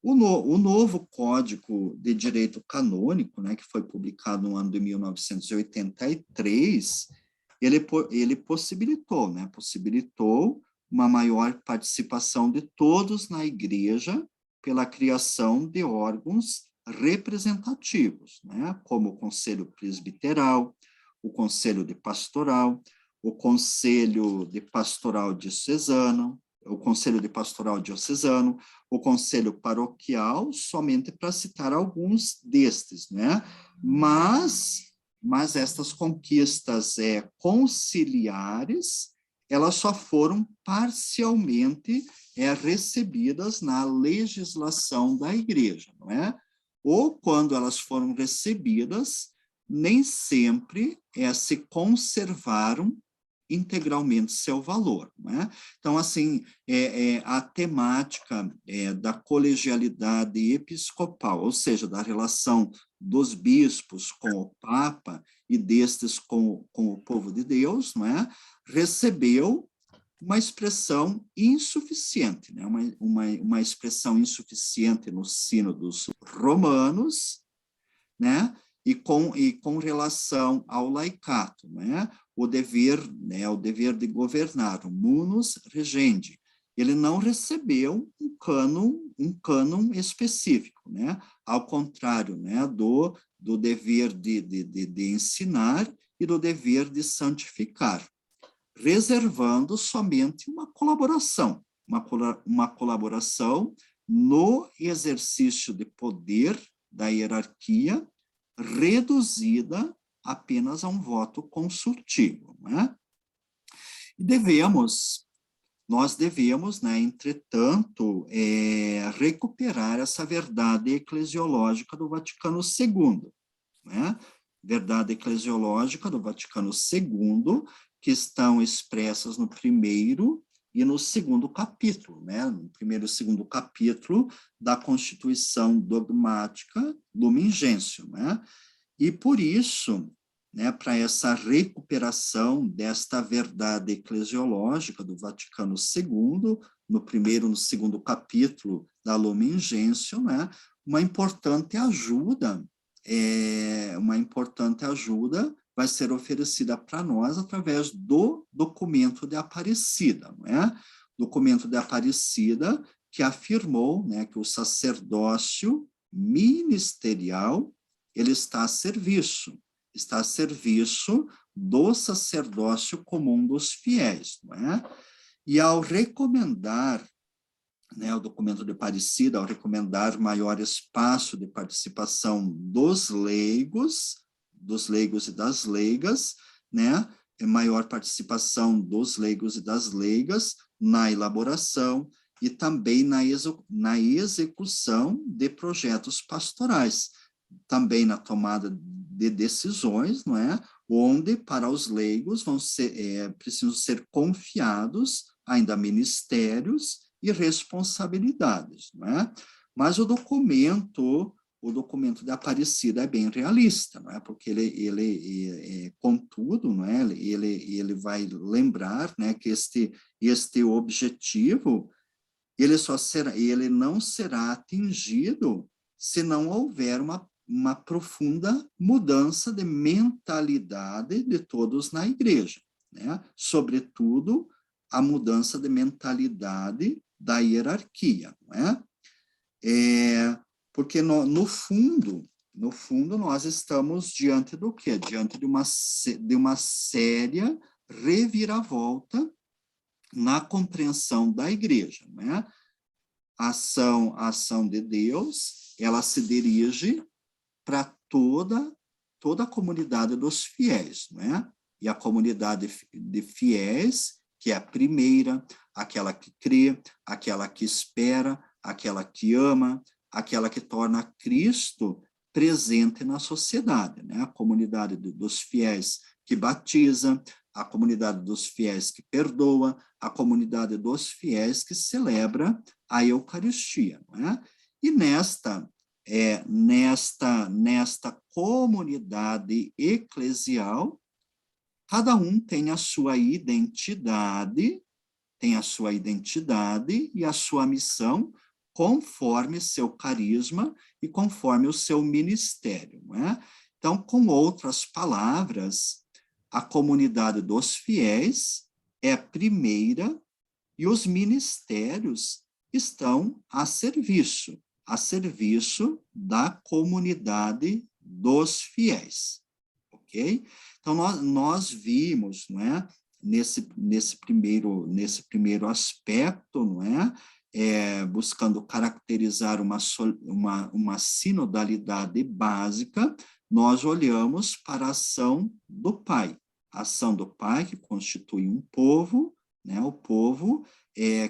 O novo Código de Direito Canônico, né, que foi publicado no ano de 1983, ele possibilitou, né, uma maior participação de todos na igreja pela criação de órgãos representativos, né, como o Conselho Presbiteral, o Conselho de Pastoral, o Conselho de Pastoral Diocesano, o Conselho de Pastoral Diocesano, o Conselho Paroquial, somente para citar alguns destes, né? Mas estas conquistas conciliares, elas só foram parcialmente recebidas na legislação da igreja, não é? Ou quando elas foram recebidas, nem sempre se conservaram integralmente seu valor, né? Então, assim, a temática da colegialidade episcopal, ou seja, da relação dos bispos com o Papa e destes com o povo de Deus, não é? Recebeu uma expressão insuficiente, né? Uma expressão insuficiente no Sínodos romanos, né? E com relação ao laicato, né? O dever de governar, o munus regendi. Ele não recebeu um cânon específico, né? Ao contrário, né? Do dever de ensinar e do dever de santificar, reservando somente uma colaboração no exercício de poder da hierarquia, reduzida apenas a um voto consultivo, né? Nós devemos, né, entretanto, recuperar essa verdade eclesiológica do Vaticano II, né? Verdade eclesiológica do Vaticano II, que estão expressas no primeiro e no segundo capítulo, né? No primeiro e segundo capítulo da Constituição Dogmática Lumen Gentium, né? E por isso, né, para essa recuperação desta verdade eclesiológica do Vaticano II, no primeiro e no segundo capítulo da Lumen Gentium, né, uma importante ajuda vai ser oferecida para nós através do documento de Aparecida, não é? Documento de Aparecida que afirmou, né, que o sacerdócio ministerial ele está a serviço do sacerdócio comum dos fiéis, não é? E ao recomendar, né, o documento de Aparecida, ao recomendar maior espaço de participação dos leigos e das leigas, né, maior participação dos leigos e das leigas na elaboração e também na execução de projetos pastorais, também na tomada de decisões, não é? Onde para os leigos precisam ser confiados ainda ministérios e responsabilidades, não é? Mas o documento de Aparecida é bem realista, não é? Porque contudo, não é? Ele vai lembrar, né, que este objetivo ele não será atingido se não houver uma profunda mudança de mentalidade de todos na igreja, né? Sobretudo, a mudança de mentalidade da hierarquia, não é? Porque no fundo, nós estamos diante do quê? Diante de uma séria reviravolta na compreensão da igreja, não é? A ação de Deus, ela se dirige para toda a comunidade dos fiéis, não é? E a comunidade de fiéis, que é a primeira, aquela que crê, aquela que espera, aquela que ama, aquela que torna Cristo presente na sociedade, né? A comunidade dos fiéis que batiza, a comunidade dos fiéis que perdoa, a comunidade dos fiéis que celebra a Eucaristia, não é? E nesta comunidade eclesial, cada um tem a sua identidade e a sua missão conforme seu carisma e conforme o seu ministério, não é? Então, com outras palavras, a comunidade dos fiéis é a primeira e os ministérios estão a serviço da comunidade dos fiéis, ok? Então, nós vimos, não é, nesse primeiro aspecto, não é, buscando caracterizar uma sinodalidade básica, nós olhamos para a ação do Pai. A ação do Pai que constitui um povo, né, o povo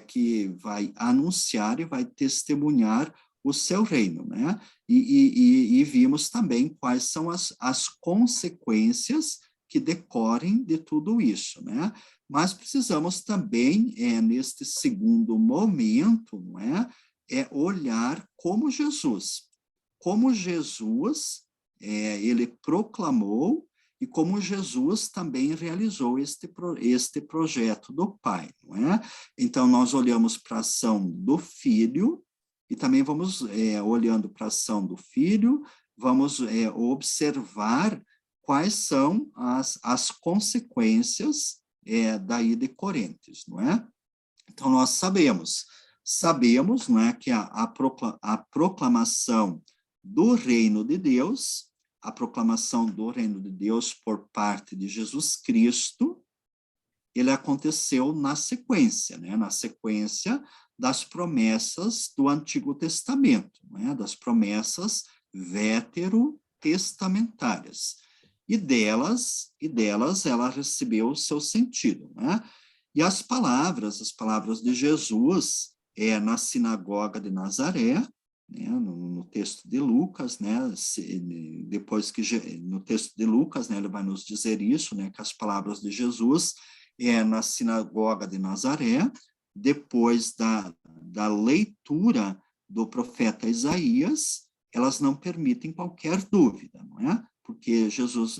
que vai anunciar e vai testemunhar o seu reino, né? E vimos também quais são as consequências que decorrem de tudo isso, né? Mas precisamos também, neste segundo momento, não é? Olhar como Jesus, ele proclamou e como Jesus também realizou este projeto do Pai, não é? Então, nós olhamos para a ação do Filho, e também vamos, olhando para a ação do Filho, vamos observar quais são as consequências daí de Coríntios, não é? Então, nós sabemos, não é, que a proclamação do reino de Deus, a proclamação do reino de Deus por parte de Jesus Cristo, ele aconteceu na sequência, né? Na sequência das promessas do Antigo Testamento, né? Das promessas veterotestamentárias. E delas ela recebeu o seu sentido, né? E as palavras de Jesus na sinagoga de Nazaré, né, no texto de Lucas, né, depois que no texto de Lucas, né, ele vai nos dizer isso, né, que as palavras de Jesus na sinagoga de Nazaré, depois da leitura do profeta Isaías, elas não permitem qualquer dúvida, não é? Porque Jesus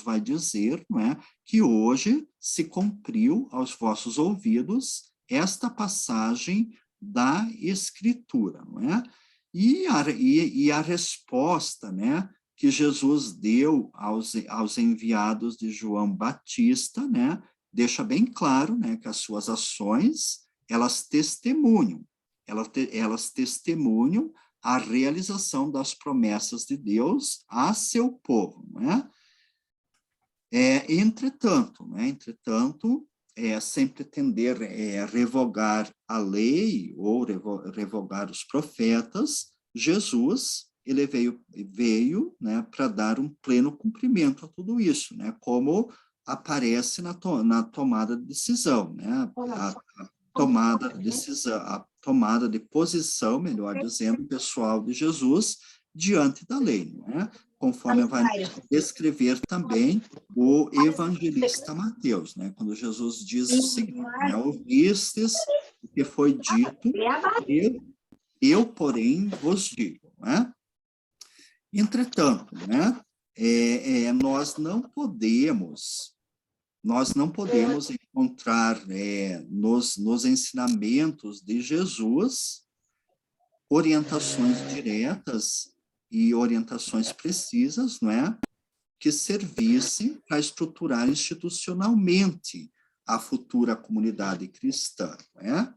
vai dizer, não é, que hoje se cumpriu aos vossos ouvidos esta passagem da Escritura, não é? E a resposta, né, que Jesus deu aos enviados de João Batista, né, deixa bem claro, né, que as suas ações, elas testemunham a realização das promessas de Deus a seu povo, não é? Entretanto, sempre tender a revogar a lei ou revogar os profetas, Jesus, ele veio, né, para dar um pleno cumprimento a tudo isso, né, como aparece na tomada de decisão, né, a tomada de posição, melhor dizendo, pessoal de Jesus diante da lei, não é? Conforme vai descrever também o evangelista Mateus, né? Quando Jesus diz o seguinte, né? Ouvistes o que foi dito, eu porém vos digo, não é? Entretanto, né? Nós não podemos encontrar nos ensinamentos de Jesus orientações diretas e orientações precisas, não é? Que servissem para estruturar institucionalmente a futura comunidade cristã, não é?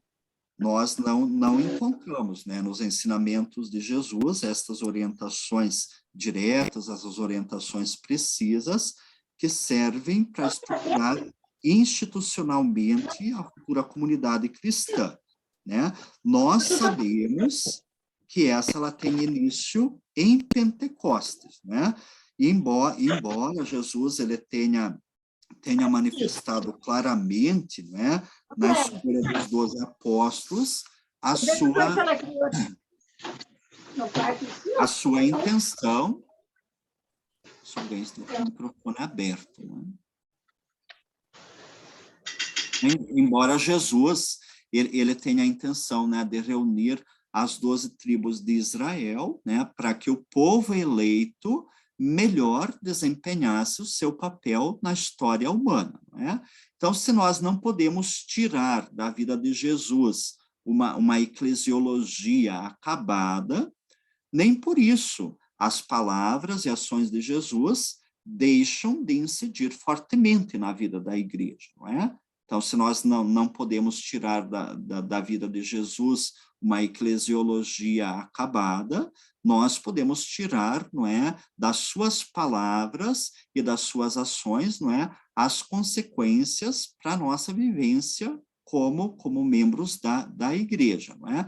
Nós não encontramos, né, nos ensinamentos de Jesus estas orientações diretas, essas orientações precisas que servem para estruturar institucionalmente a futura comunidade cristã, né? Nós sabemos que ela tem início em Pentecostes, né? Embora Jesus ele tenha manifestado claramente, né, na escolha dos 12 apóstolos, a sua intenção. Se alguém está com o microfone aberto, né? Embora Jesus ele tenha a intenção, né, de reunir as 12 tribos de Israel, né, para que o povo eleito melhor desempenhasse o seu papel na história humana, né? Então, se nós não podemos tirar da vida de Jesus uma eclesiologia acabada, nem por isso as palavras e ações de Jesus deixam de incidir fortemente na vida da igreja, não é? Então, se nós não podemos tirar da vida de Jesus uma eclesiologia acabada, nós podemos tirar, não é, das suas palavras e das suas ações, não é, as consequências para a nossa vivência como membros da igreja, não é?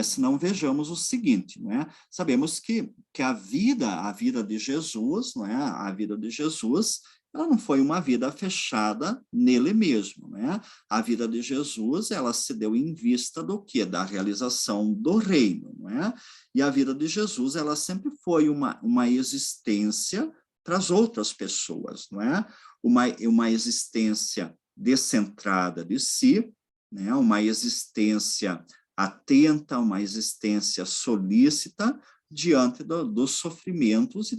Se não vejamos o seguinte, não é? Sabemos que a vida de Jesus, não é? A vida de Jesus, ela não foi uma vida fechada nele mesmo, né? A vida de Jesus, ela se deu em vista do quê? Da realização do reino, não é? E a vida de Jesus, ela sempre foi uma existência para as outras pessoas, não é? Uma existência descentrada de si, né? Uma existência atenta, uma existência solícita diante dos sofrimentos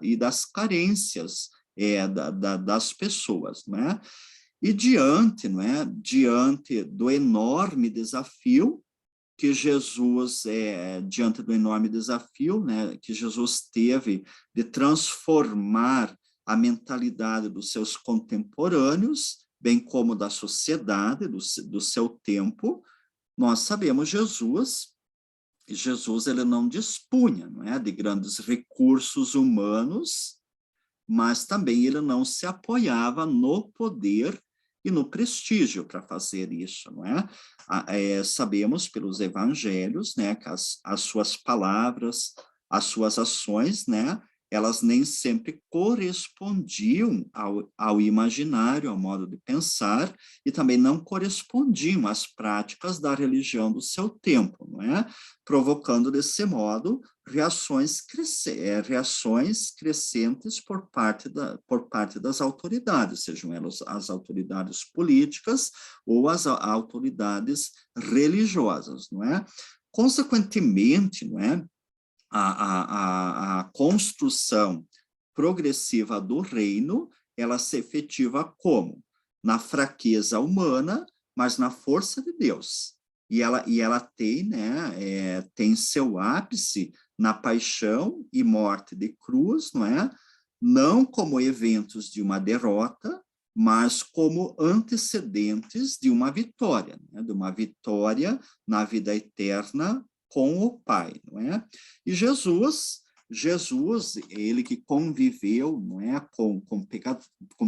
e das carências das pessoas, não é? E diante, não é? Diante do enorme desafio que Jesus, diante do enorme desafio, né, que Jesus teve de transformar a mentalidade dos seus contemporâneos, bem como da sociedade, do seu tempo, nós sabemos Jesus ele não dispunha, não é, de grandes recursos humanos, mas também ele não se apoiava no poder e no prestígio para fazer isso, não é? Sabemos pelos evangelhos, né, que as suas palavras, as suas ações, né, elas nem sempre correspondiam ao imaginário, ao modo de pensar, e também não correspondiam às práticas da religião do seu tempo, não é? Provocando, desse modo, reações crescentes por parte das autoridades, sejam elas as autoridades políticas ou as autoridades religiosas, não é? Consequentemente, não é? A construção progressiva do reino, ela se efetiva como? Na fraqueza humana, mas na força de Deus. E ela tem, né, tem seu ápice na paixão e morte de cruz, não é? Não como eventos de uma derrota, mas como antecedentes de uma vitória, né? De uma vitória na vida eterna com o Pai, não é? E Jesus, ele que conviveu, não é, com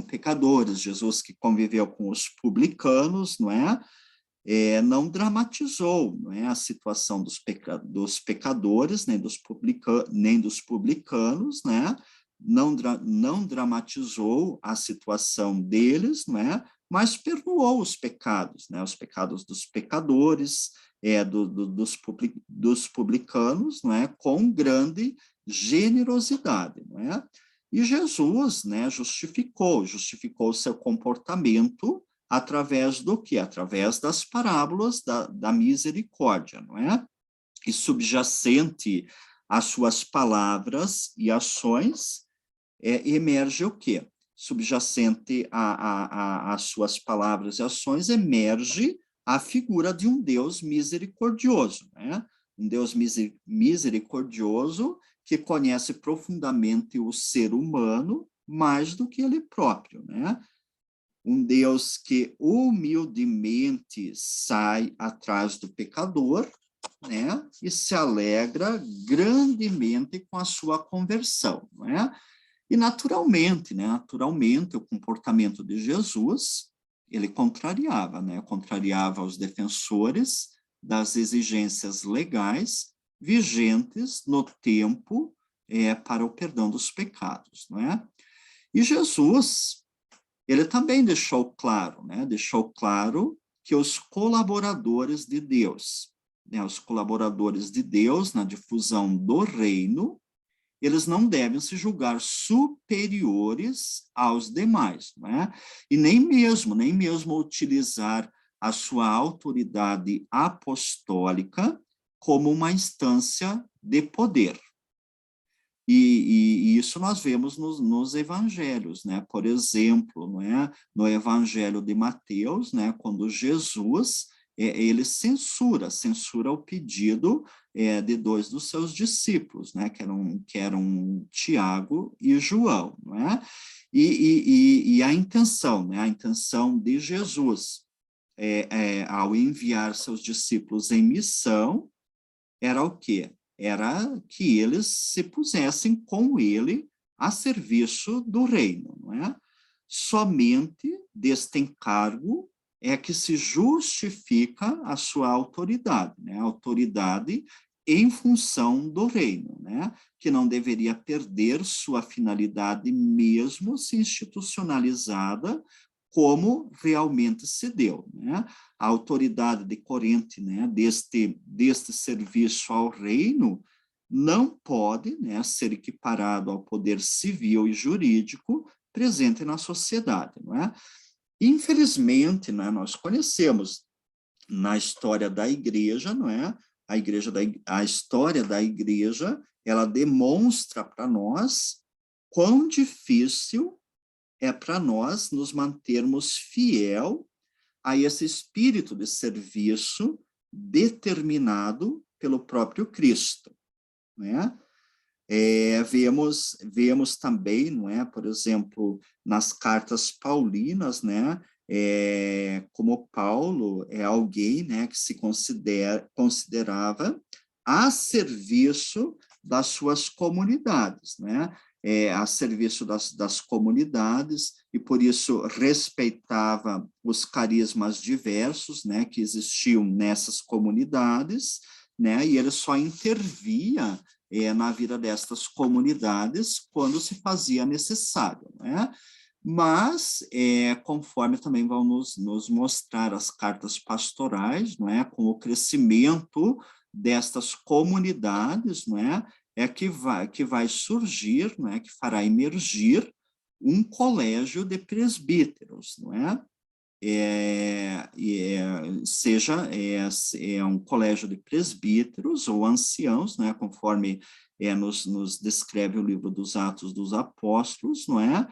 pecadores, Jesus que conviveu com os publicanos, não é? Não dramatizou, não é, a situação dos pecadores, nem dos publicanos, né? Não dramatizou a situação deles, não é? Mas perdoou os pecados, né? Os pecados dos pecadores, dos publicanos, não é? Com grande generosidade, não é? E Jesus, né, justificou o seu comportamento através do quê? Através das parábolas da misericórdia, não é? E subjacente às suas palavras e ações, emerge o quê? Subjacente às suas palavras e ações, emerge a figura de um Deus misericordioso, né? Um Deus misericordioso que conhece profundamente o ser humano mais do que ele próprio, né? Um Deus que humildemente sai atrás do pecador, né? E se alegra grandemente com a sua conversão, não é? E naturalmente, né? Naturalmente, o comportamento de Jesus, ele contrariava, né? Contrariava os defensores das exigências legais vigentes no tempo para o perdão dos pecados, não é? E Jesus, ele também deixou claro, né? Deixou claro que os colaboradores de Deus, né? Os colaboradores de Deus na difusão do reino, eles não devem se julgar superiores aos demais, né? E nem mesmo utilizar a sua autoridade apostólica como uma instância de poder. E isso nós vemos nos evangelhos, né? Por exemplo, não é? No evangelho de Mateus, né? Quando Jesus ele censura o pedido de dois dos seus discípulos, né? Que eram Tiago e João, não é? E a intenção, né? A intenção de Jesus ao enviar seus discípulos em missão era o quê? Era que eles se pusessem com ele a serviço do reino, não é? Somente deste encargo é que se justifica a sua autoridade, né? A autoridade em função do reino, né? Que não deveria perder sua finalidade mesmo se institucionalizada como realmente se deu, né? A autoridade decorrente, né, deste serviço ao reino não pode, né, ser equiparado ao poder civil e jurídico presente na sociedade, não é? Infelizmente, né, nós conhecemos na história da igreja, não é? A história da igreja, ela demonstra para nós quão difícil é para nós nos mantermos fiel a esse espírito de serviço determinado pelo próprio Cristo, né? Vemos também, não é, por exemplo, nas cartas paulinas, né, como Paulo é alguém, né, que se considerava a serviço das suas comunidades, né, a serviço das comunidades, e por isso respeitava os carismas diversos, né, que existiam nessas comunidades, né, e ele só intervia na vida destas comunidades quando se fazia necessário, né? Mas, conforme também vão nos mostrar as cartas pastorais, não é? Com o crescimento destas comunidades, não é? Que vai surgir, não é? Que fará emergir um colégio de presbíteros, não é? Seja um colégio de presbíteros ou anciãos, né, conforme nos descreve o livro dos Atos dos Apóstolos, não é?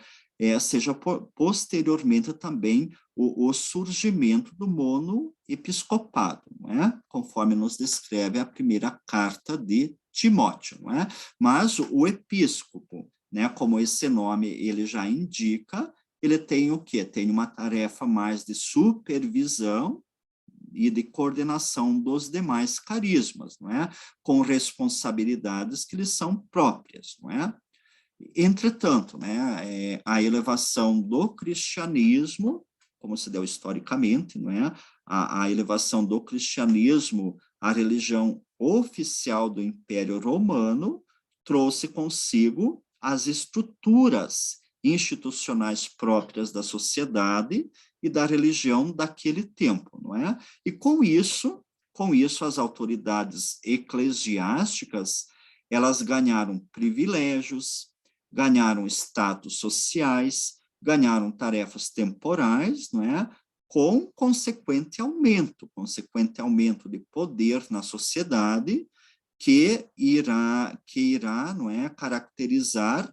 Seja posteriormente também o surgimento do monoepiscopado, não é? Conforme nos descreve a primeira carta de Timóteo, não é? Mas o episcopo, né, como esse nome ele já indica, ele tem o quê? Tem uma tarefa mais de supervisão e de coordenação dos demais carismas, não é? Com responsabilidades que lhes são próprias, não é? Entretanto, né, a elevação do cristianismo, como se deu historicamente, não é? A elevação do cristianismo à religião oficial do Império Romano trouxe consigo as estruturas institucionais próprias da sociedade e da religião daquele tempo, não é? E com isso as autoridades eclesiásticas, elas ganharam privilégios, ganharam status sociais, ganharam tarefas temporais, não é? Com consequente aumento de poder na sociedade que irá, não é, caracterizar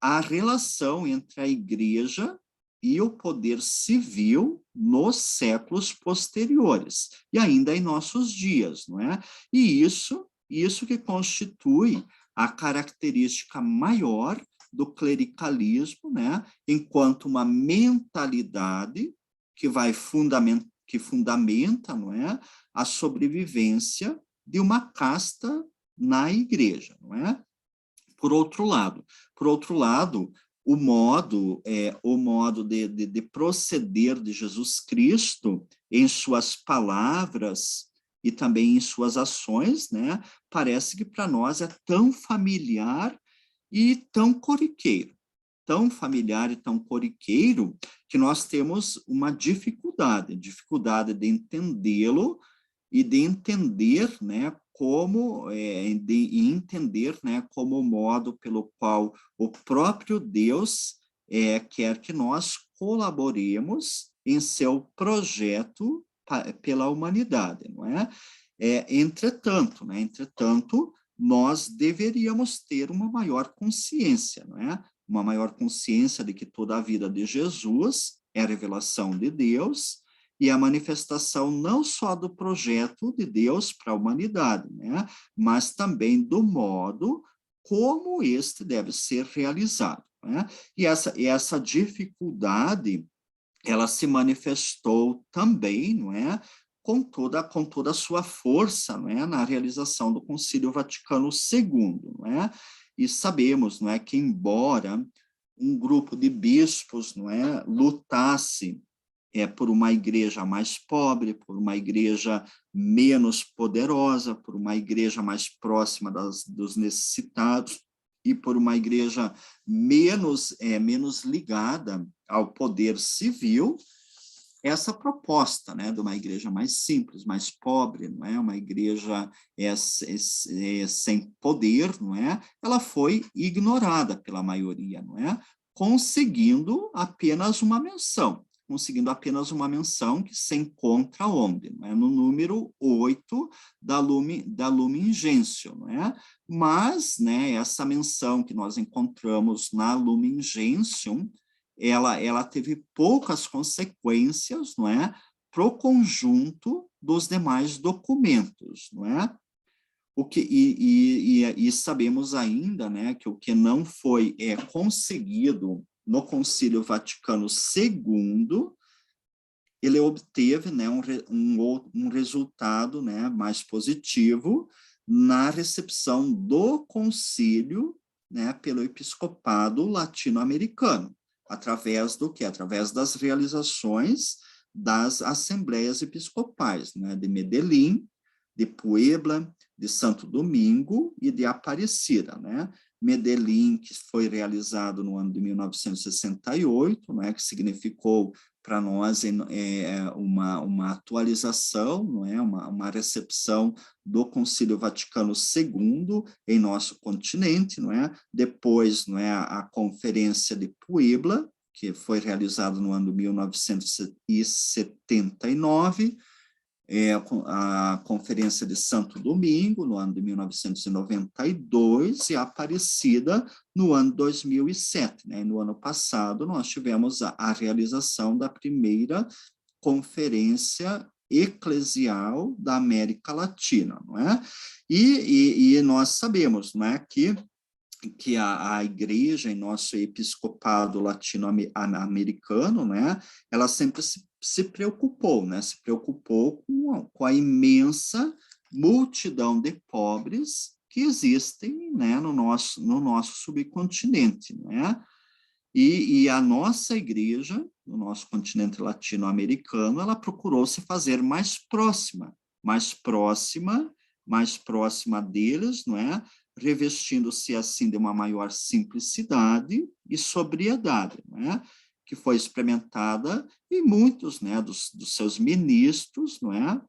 a relação entre a igreja e o poder civil nos séculos posteriores, e ainda em nossos dias, não é? E isso que constitui a característica maior do clericalismo, né? Enquanto uma mentalidade que fundamenta, não é, a sobrevivência de uma casta na igreja, não é? Por outro lado, o modo de proceder de Jesus Cristo em suas palavras e também em suas ações, né, parece que para nós é tão familiar e tão corriqueiro, que nós temos uma dificuldade de entendê-lo e de entender, né, como o modo pelo qual o próprio Deus quer que nós colaboremos em seu projeto pela humanidade, não é? Entretanto, nós deveríamos ter uma maior consciência, não é? Uma maior consciência de que toda a vida de Jesus é a revelação de Deus e a manifestação não só do projeto de Deus para a humanidade, né? Mas também do modo como este deve ser realizado, né? E essa dificuldade, ela se manifestou também, não é? Com toda a sua força, não é? Na realização do Concílio Vaticano II, não é? E sabemos, não é, que embora um grupo de bispos, não é, lutasse por uma igreja mais pobre, por uma igreja menos poderosa, por uma igreja mais próxima dos necessitados e por uma igreja menos ligada ao poder civil, essa proposta, né, de uma igreja mais simples, mais pobre, não é, uma igreja sem poder, não é, ela foi ignorada pela maioria, não é, conseguindo apenas uma menção que se encontra onde? Não é? No número 8 da Lumen Gentium, não é? Mas, né, essa menção que nós encontramos na Lumen Gentium, ela teve poucas consequências, não é, para o conjunto dos demais documentos, não é? E sabemos ainda, né, que o que não foi conseguido no Concílio Vaticano II, ele obteve, né, um resultado, né, mais positivo na recepção do concílio, né, pelo episcopado latino-americano, através do quê? Através das realizações das assembleias episcopais, né, de Medellín, de Puebla, de Santo Domingo e de Aparecida, né? Medellín, que foi realizado no ano de 1968, né, que significou para nós uma atualização, não é? Uma recepção do Concílio Vaticano II em nosso continente, não é? Depois, não é, a Conferência de Puebla, que foi realizada no ano de 1979, a Conferência de Santo Domingo, no ano de 1992, e a Aparecida, no ano 2007. Né? No ano passado, nós tivemos a realização da primeira Conferência Eclesial da América Latina. Não é? E nós sabemos, não é, que a igreja em nosso episcopado latino-americano, né, ela sempre se preocupou, né, se preocupou com a imensa multidão de pobres que existem, né, no nosso subcontinente, né, e a nossa igreja, no nosso continente latino-americano, ela procurou se fazer mais próxima deles, não é? Revestindo-se assim de uma maior simplicidade e sobriedade, né? Que foi experimentada em muitos, né, dos seus ministros, não é?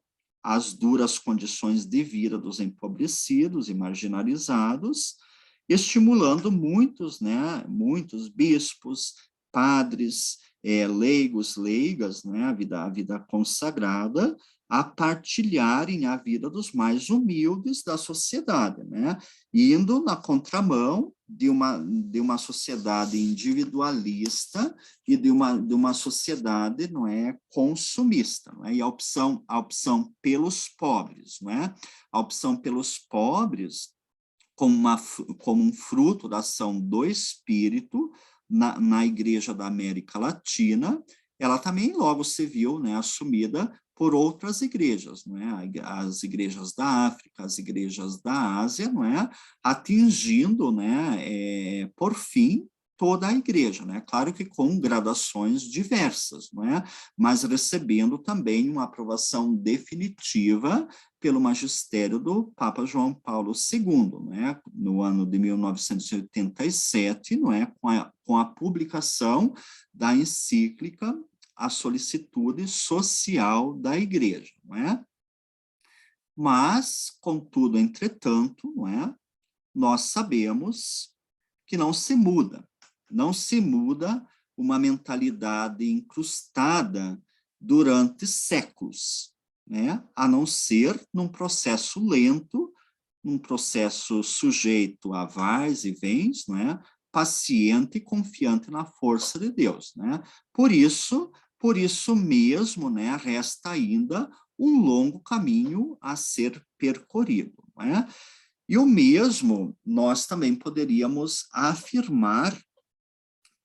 As duras condições de vida dos empobrecidos e marginalizados, estimulando muitos, né, muitos bispos, padres, leigos, leigas, né, a vida consagrada, a partilharem a vida dos mais humildes da sociedade, né? Indo na contramão de uma sociedade individualista e de uma sociedade, não é, consumista, não é? E a opção pelos pobres, não é? A opção pelos pobres como um fruto da ação do Espírito na Igreja da América Latina, ela também logo se viu, né, assumida por outras igrejas, não é? As igrejas da África, as igrejas da Ásia, não é? Atingindo, né, por fim, toda a igreja, né? Claro que com gradações diversas, não é? Mas recebendo também uma aprovação definitiva pelo magistério do Papa João Paulo II, né? No ano de 1987, não é? Com a publicação da encíclica A Solicitude Social da Igreja, não é? Mas, contudo, entretanto, não é? Nós sabemos que não se muda uma mentalidade incrustada durante séculos, né? A não ser num processo lento, num processo sujeito a vais e vens, não é? Paciente e confiante na força de Deus, né? Por isso mesmo, né, resta ainda um longo caminho a ser percorrido, não é? E o mesmo nós também poderíamos afirmar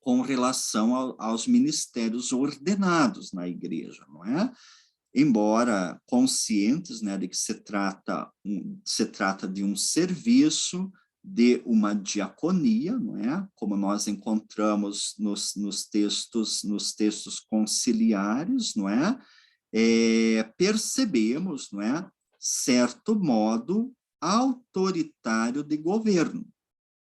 com relação aos ministérios ordenados na igreja, não é? Embora conscientes, né, de que se trata de um serviço, de uma diaconia, não é? Como nós encontramos nos textos conciliares, não é? Percebemos, não é, certo modo autoritário de governo,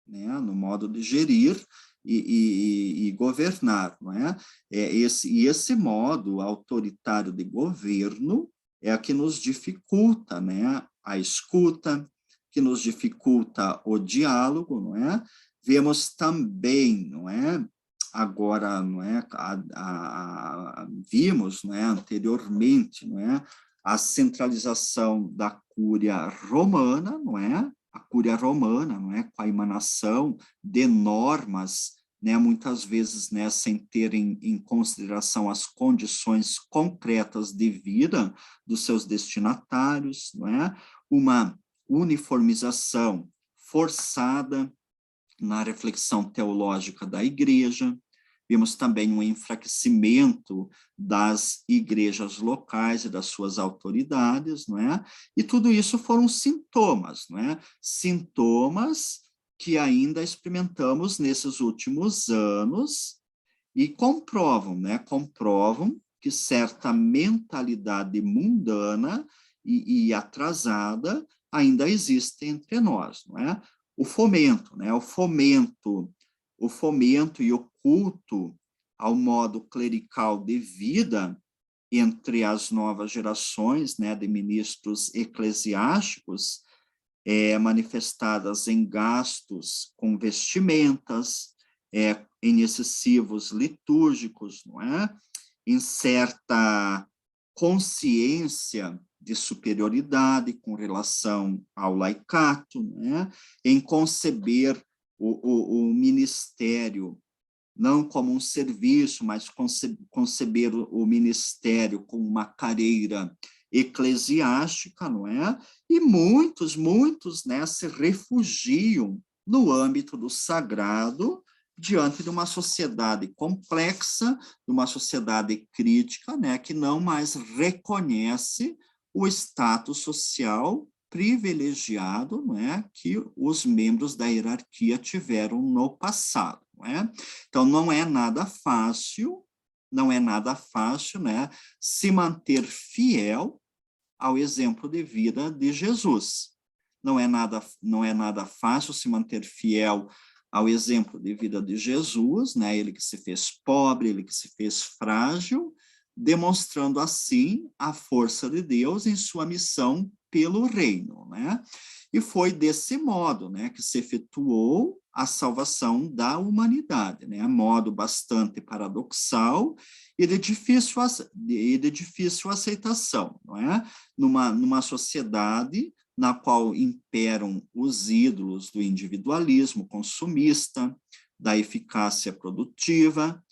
né, no modo de gerir e governar, não é? Esse modo autoritário de governo é a que nos dificulta, né, a escuta, que nos dificulta o diálogo, não é? Vemos também, não é? Agora, não é? Vimos, não é? Anteriormente, não é? A centralização da Cúria Romana, não é? A Cúria Romana, não é? Com a emanação de normas né, muitas vezes, né, sem ter em consideração as condições concretas de vida dos seus destinatários, não é? Uma uniformização forçada na reflexão teológica da igreja. Vimos também um enfraquecimento das igrejas locais e das suas autoridades, não é? E tudo isso foram sintomas, não é? Sintomas que ainda experimentamos nesses últimos anos e comprovam, né? Comprovam que certa mentalidade mundana e atrasada ainda existe entre nós, não é? O fomento, né? O fomento e o culto ao modo clerical de vida entre as novas gerações, né, de ministros eclesiásticos, manifestadas em gastos com vestimentas, em excessivos litúrgicos, não é? Em certa consciência de superioridade com relação ao laicato, né? Em conceber o ministério não como um serviço, mas conceber o ministério como uma carreira eclesiástica, não é? E muitos, né, se refugiam no âmbito do sagrado, diante de uma sociedade complexa, de uma sociedade crítica, né, que não mais reconhece o status social privilegiado, não é, que os membros da hierarquia tiveram no passado, não é? Então, não é nada fácil, né, se manter fiel ao exemplo de vida de Jesus. Não é nada fácil se manter fiel ao exemplo de vida de Jesus, né? Ele que se fez pobre, ele que se fez frágil, demonstrando assim a força de Deus em sua missão pelo reino, né? E foi desse modo, né, que se efetuou a salvação da humanidade, né? Modo bastante paradoxal e de difícil aceitação, não é? Numa sociedade na qual imperam os ídolos do individualismo consumista, da eficácia produtiva,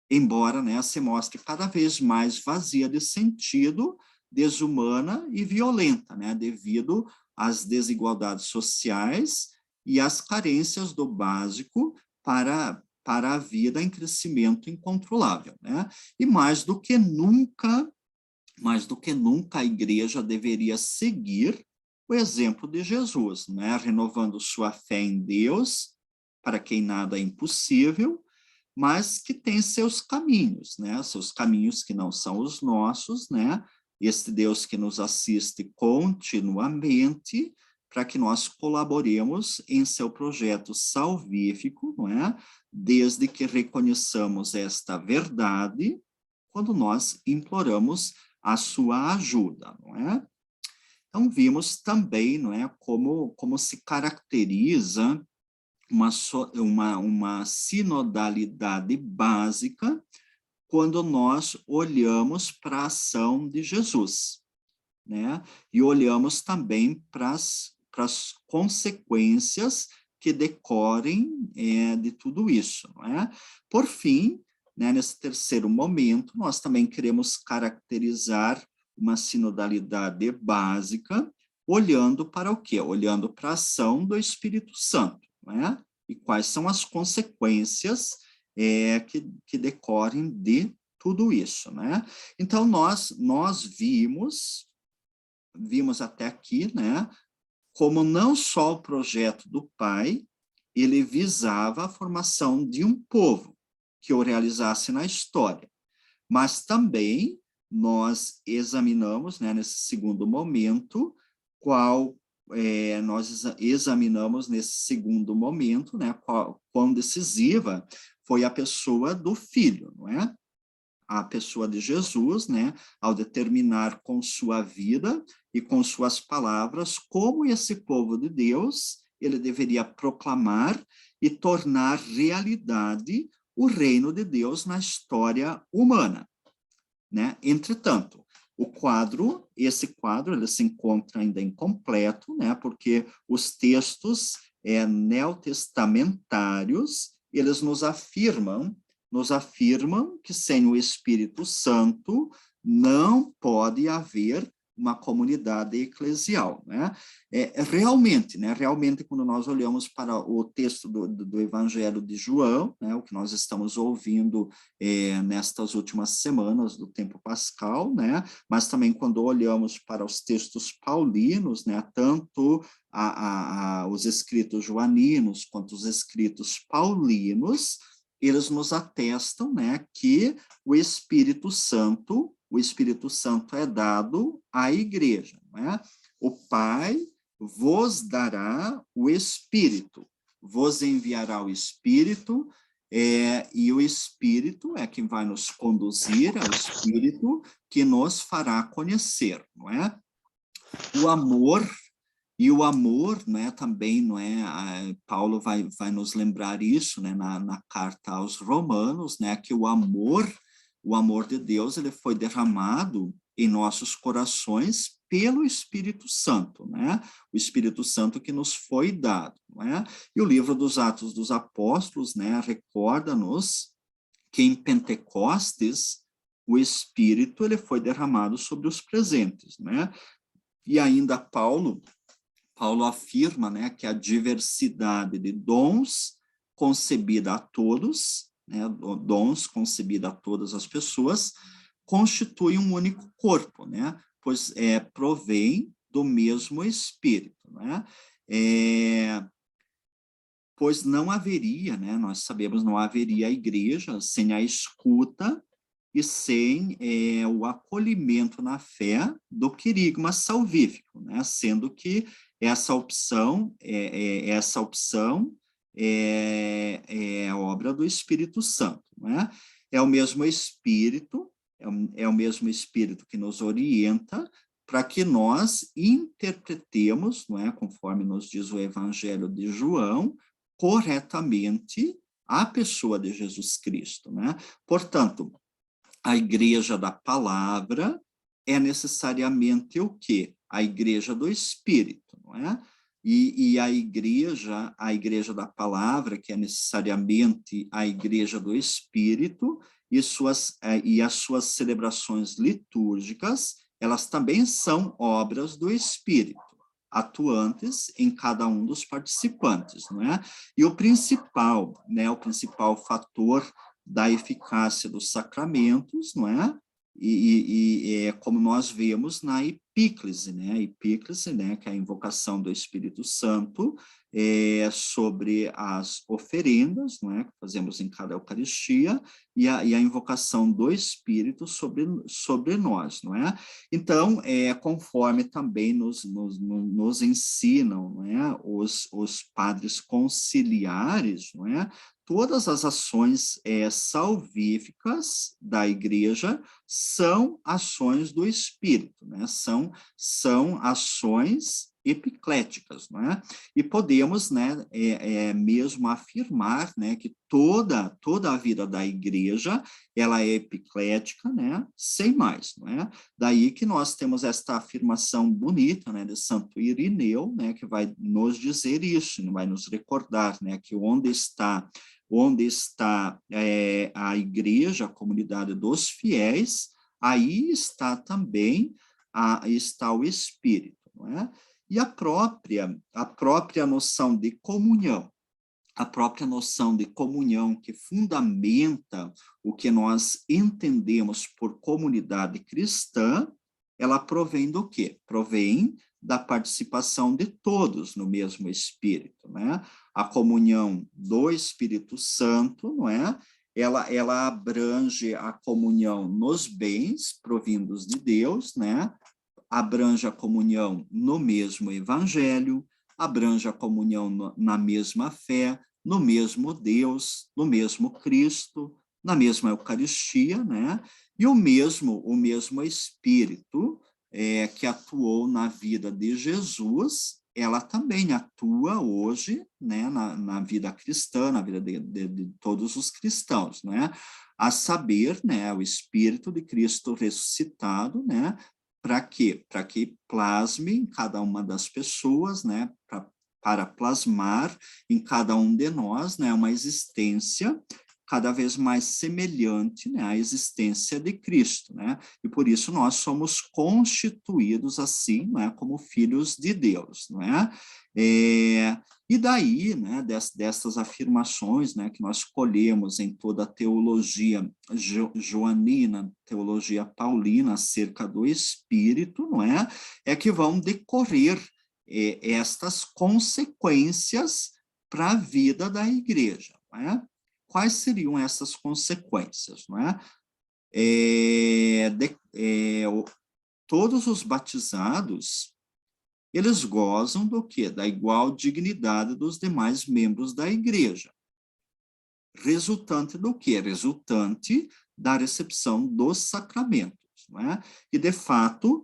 embora, né, se mostre cada vez mais vazia de sentido, desumana e violenta, né, devido às desigualdades sociais e às carências do básico para a vida em crescimento incontrolável, né? E mais do que nunca a igreja deveria seguir o exemplo de Jesus, né? Renovando sua fé em Deus, para quem nada é impossível, mas que tem seus caminhos, né? Seus caminhos que não são os nossos, né? Este Deus que nos assiste continuamente, para que nós colaboremos em seu projeto salvífico, não é? Desde que reconheçamos esta verdade, quando nós imploramos a sua ajuda, não é? Então, vimos também, não é, como se caracteriza uma sinodalidade básica quando nós olhamos para a ação de Jesus, né? E olhamos também para as consequências que decorrem de tudo isso, não é? Por fim, né, nesse terceiro momento, nós também queremos caracterizar uma sinodalidade básica, olhando para o quê? Olhando para a ação do Espírito Santo, não é? E quais são as consequências que decorrem de tudo isso, né? Então, nós vimos até aqui, né, como não só o projeto do Pai, ele visava a formação de um povo que o realizasse na história, mas também nós examinamos, né, nesse segundo momento, nós examinamos nesse segundo momento, né, quão decisiva foi a pessoa do Filho, não é? A pessoa de Jesus, né, ao determinar com sua vida e com suas palavras como esse povo de Deus, ele deveria proclamar e tornar realidade o reino de Deus na história humana, né? Entretanto, esse quadro, ele se encontra ainda incompleto, né, porque os textos neotestamentários, eles nos afirmam que sem o Espírito Santo não pode haver uma comunidade eclesial, né? Realmente, quando nós olhamos para o texto do Evangelho de João, né, o que nós estamos ouvindo nestas últimas semanas do tempo pascal, né, mas também quando olhamos para os textos paulinos, né, tanto os escritos joaninos quanto os escritos paulinos, eles nos atestam, né, que o Espírito Santo é dado à igreja, não é? O Pai vos dará o Espírito, vos enviará o Espírito, e o Espírito é quem vai nos conduzir, é o Espírito que nos fará conhecer, não é? O amor, né, também, não é? Paulo vai nos lembrar isso, né, na carta aos Romanos, né, que o amor de Deus, ele foi derramado em nossos corações pelo Espírito Santo, né? O Espírito Santo que nos foi dado, não é? E o livro dos Atos dos Apóstolos, né, recorda-nos que em Pentecostes o Espírito ele foi derramado sobre os presentes, né? E ainda Paulo afirma, né, que a diversidade de dons concebida a todos, né, dons concebida a todas as pessoas, constitui um único corpo, né, pois provém do mesmo Espírito, né, pois não haveria, né, nós sabemos, não haveria a igreja sem a escuta e sem o acolhimento na fé do querigma salvífico, né, sendo que essa opção é obra do Espírito Santo, né? É o mesmo Espírito, é o mesmo Espírito que nos orienta para que nós interpretemos, não é, conforme nos diz o Evangelho de João, corretamente a pessoa de Jesus Cristo, né? Portanto, a igreja da palavra é necessariamente o quê? A igreja do Espírito, não é? E a igreja da palavra, que é necessariamente a igreja do Espírito, e as suas celebrações litúrgicas, elas também são obras do Espírito, atuantes em cada um dos participantes, não é? E o principal fator da eficácia dos sacramentos, não é? E como nós vemos na epíclese, né, que é a invocação do Espírito Santo sobre as oferendas, não é, que fazemos em cada Eucaristia, e a invocação do Espírito sobre nós, não é? Então, conforme também nos ensinam, não é, os padres conciliares, não é, todas as ações salvíficas da igreja são ações do Espírito, né? São ações epicléticas, não é? E podemos, né, mesmo afirmar, né, que toda a vida da igreja, ela é epiclética, né, sem mais, não é? Daí que nós temos esta afirmação bonita, né, de Santo Irineu, né, que vai nos dizer isso, vai nos recordar, né, que onde está a igreja, a comunidade dos fiéis, aí está também está o Espírito, não é? E a própria noção de comunhão, que fundamenta o que nós entendemos por comunidade cristã, ela provém do quê? Provém da participação de todos no mesmo Espírito, né? A comunhão do Espírito Santo, não é? Ela abrange a comunhão nos bens provindos de Deus, né? Abrange a comunhão no mesmo Evangelho, abrange a comunhão na mesma fé, no mesmo Deus, no mesmo Cristo, na mesma Eucaristia, né? E o mesmo Espírito que atuou na vida de Jesus, ela também atua hoje, né, na vida cristã, na vida de todos os cristãos, né? A saber, né, o Espírito de Cristo ressuscitado, né? Para quê? Para que plasme em cada uma das pessoas, né? para plasmar em cada um de nós, né, uma existência cada vez mais semelhante, né, à existência de Cristo, né? E por isso nós somos constituídos assim, né, como filhos de Deus, não é? E daí, né, dessas afirmações, né, que nós colhemos em toda a teologia joanina, teologia paulina acerca do Espírito, não é? É que vão decorrer estas consequências para a vida da igreja, não é? Quais seriam essas consequências, não é? Todos os batizados, eles gozam do quê? Da igual dignidade dos demais membros da igreja. Resultante do quê? Resultante da recepção dos sacramentos, não é? E, de fato,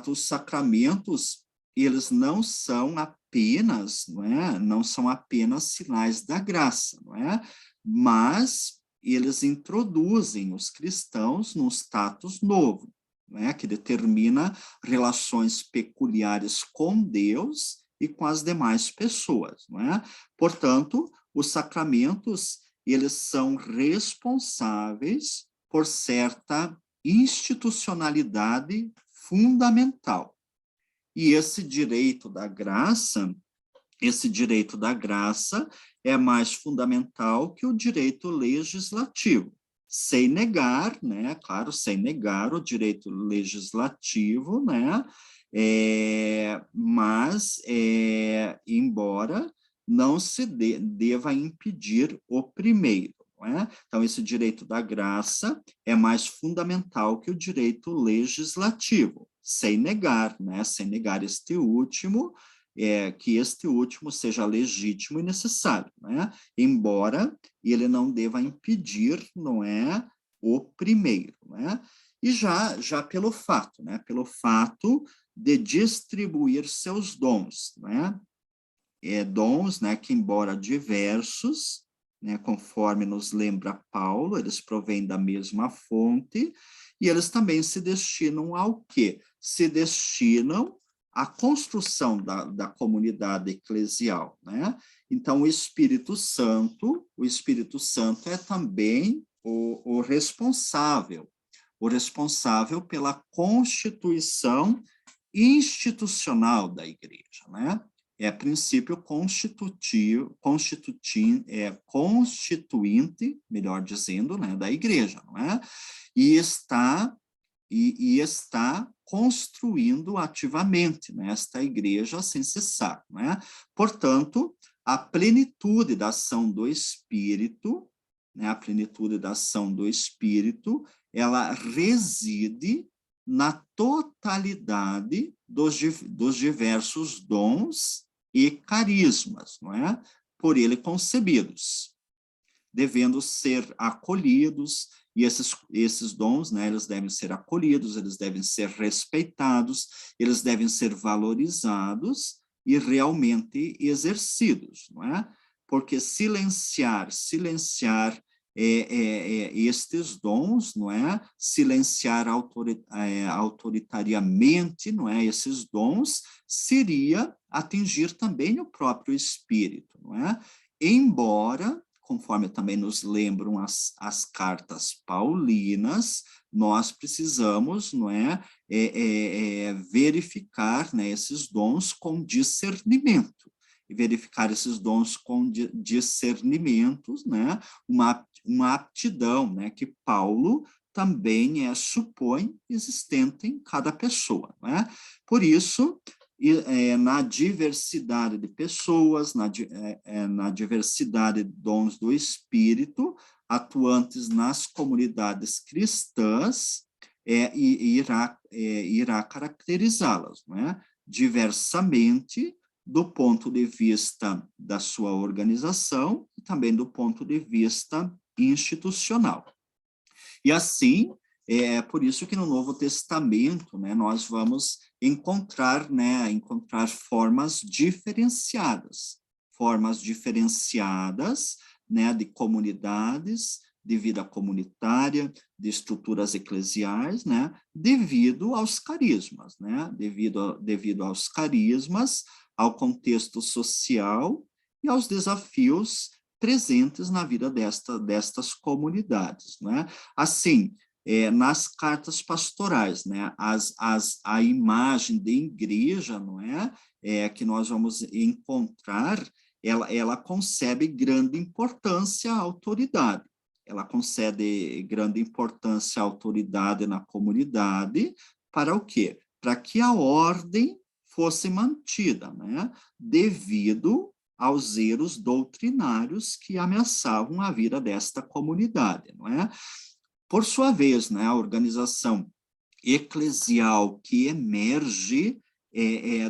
os sacramentos, eles não são apenas, não é? Não são apenas sinais da graça, não é? Mas eles introduzem os cristãos num status novo, né, que determina relações peculiares com Deus e com as demais pessoas, não é? Portanto, os sacramentos, eles são responsáveis por certa institucionalidade fundamental. E esse direito da graça é mais fundamental que o direito legislativo, sem negar, né, claro, sem negar o direito legislativo, né, mas, embora não se deva impedir o primeiro, não é? Então, esse direito da graça é mais fundamental que o direito legislativo, sem negar, né, sem negar este último, que este último seja legítimo e necessário, né? Embora ele não deva impedir, não é, o primeiro, né? E já pelo fato, né? Pelo fato de distribuir seus dons, né? Dons, né? Que embora diversos, né? Conforme nos lembra Paulo, eles provêm da mesma fonte e eles também se destinam ao quê? Se destinam a construção da comunidade eclesial, né? Então, o Espírito Santo é também o responsável pela constituição institucional da igreja, né? É princípio constituinte, melhor dizendo, né, da igreja, não é? E está construindo ativamente, né, esta igreja sem cessar, né? Portanto, a plenitude da ação do Espírito, né, ela reside na totalidade dos diversos dons e carismas, não é? Por ele concebidos, devendo ser acolhidos. E esses dons, né, eles devem ser acolhidos, eles devem ser respeitados, eles devem ser valorizados e realmente exercidos, não é? Porque silenciar estes dons, não é? Silenciar autoritariamente, não é? Esses dons seria atingir também o próprio espírito, não é? Embora, conforme também nos lembram as cartas paulinas, nós precisamos, não é, verificar, né, esses dons com discernimento, e verificar esses dons com discernimentos, né, uma aptidão, né, que Paulo também supõe existente em cada pessoa, né? Por isso, na diversidade de pessoas, na diversidade de dons do Espírito, atuantes nas comunidades cristãs, irá caracterizá-las, não é? Diversamente, do ponto de vista da sua organização e também do ponto de vista institucional. E assim, é por isso que no Novo Testamento, né, nós vamos encontrar formas diferenciadas, né, de comunidades, de vida comunitária, de estruturas eclesiais, né, devido aos carismas, né, devido aos carismas, ao contexto social e aos desafios presentes na vida destas comunidades, né? Assim, nas cartas pastorais, né? A imagem de igreja, não é? Que nós vamos encontrar, ela concebe grande importância à autoridade. Ela concede grande importância à autoridade na comunidade para o quê? Para que a ordem fosse mantida, né? Devido aos erros doutrinários que ameaçavam a vida desta comunidade, não é? Por sua vez, né, a organização eclesial que emerge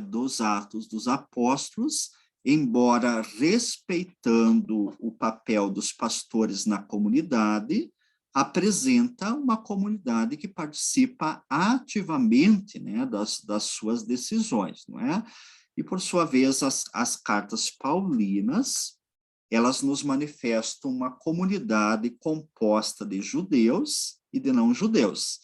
dos Atos dos Apóstolos, embora respeitando o papel dos pastores na comunidade, apresenta uma comunidade que participa ativamente, né, das suas decisões, não é? E, por sua vez, as cartas paulinas, elas nos manifestam uma comunidade composta de judeus e de não-judeus,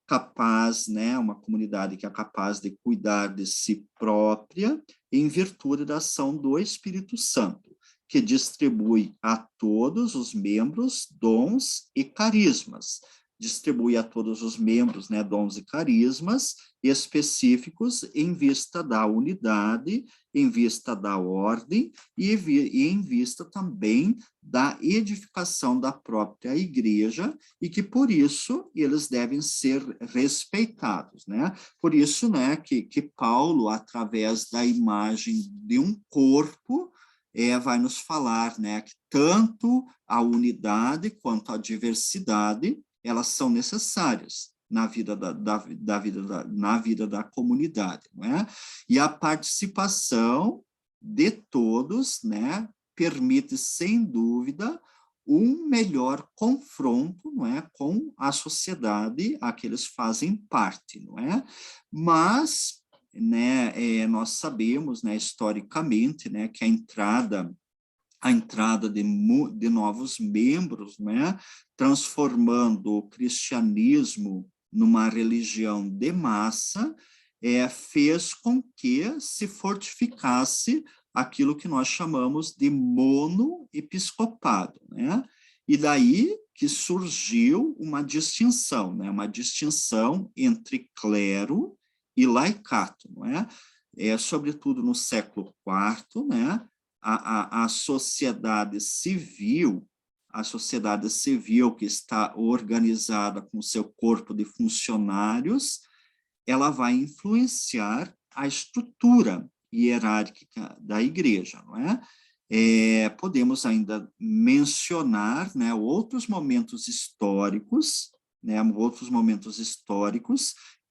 capaz, né, uma comunidade que é capaz de cuidar de si própria em virtude da ação do Espírito Santo, que distribui a todos os membros dons e carismas, distribui a todos os membros, né, dons e carismas específicos em vista da unidade, em vista da ordem e em vista também da edificação da própria igreja, e que, por isso, eles devem ser respeitados, né? Por isso, né, que Paulo, através da imagem de um corpo, vai nos falar, né, que tanto a unidade quanto a diversidade, elas são necessárias na vida na vida da comunidade, não é? E a participação de todos, né, permite, sem dúvida, um melhor confronto, não é, com a sociedade a que eles fazem parte, não é? Mas, né, nós sabemos, né, historicamente, né, que a entrada de novos membros, né, transformando o cristianismo numa religião de massa, fez com que se fortificasse aquilo que nós chamamos de monoepiscopado, né? E daí que surgiu uma distinção, né? Uma distinção entre clero e laicato, não é? Sobretudo no século IV, né? A sociedade civil que está organizada com seu corpo de funcionários, ela vai influenciar a estrutura hierárquica da igreja, não é? Podemos ainda mencionar, né, outros momentos históricos,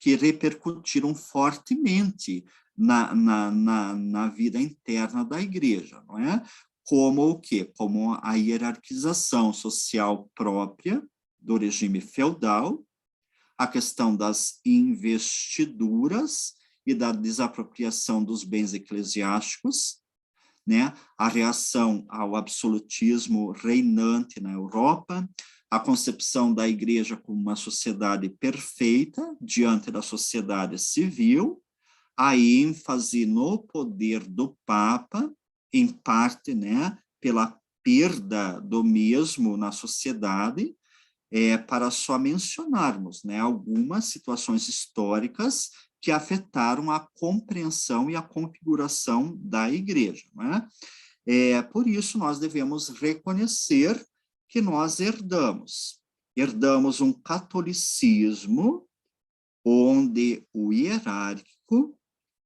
que repercutiram fortemente na vida interna da igreja, não é? Como o quê? Como a hierarquização social própria do regime feudal, a questão das investiduras e da desapropriação dos bens eclesiásticos, né? A reação ao absolutismo reinante na Europa, a concepção da igreja como uma sociedade perfeita diante da sociedade civil, a ênfase no poder do Papa, em parte, né, pela perda do mesmo na sociedade, para só mencionarmos, né, algumas situações históricas que afetaram a compreensão e a configuração da igreja, né? Por isso, nós devemos reconhecer que nós herdamos um catolicismo onde o hierárquico,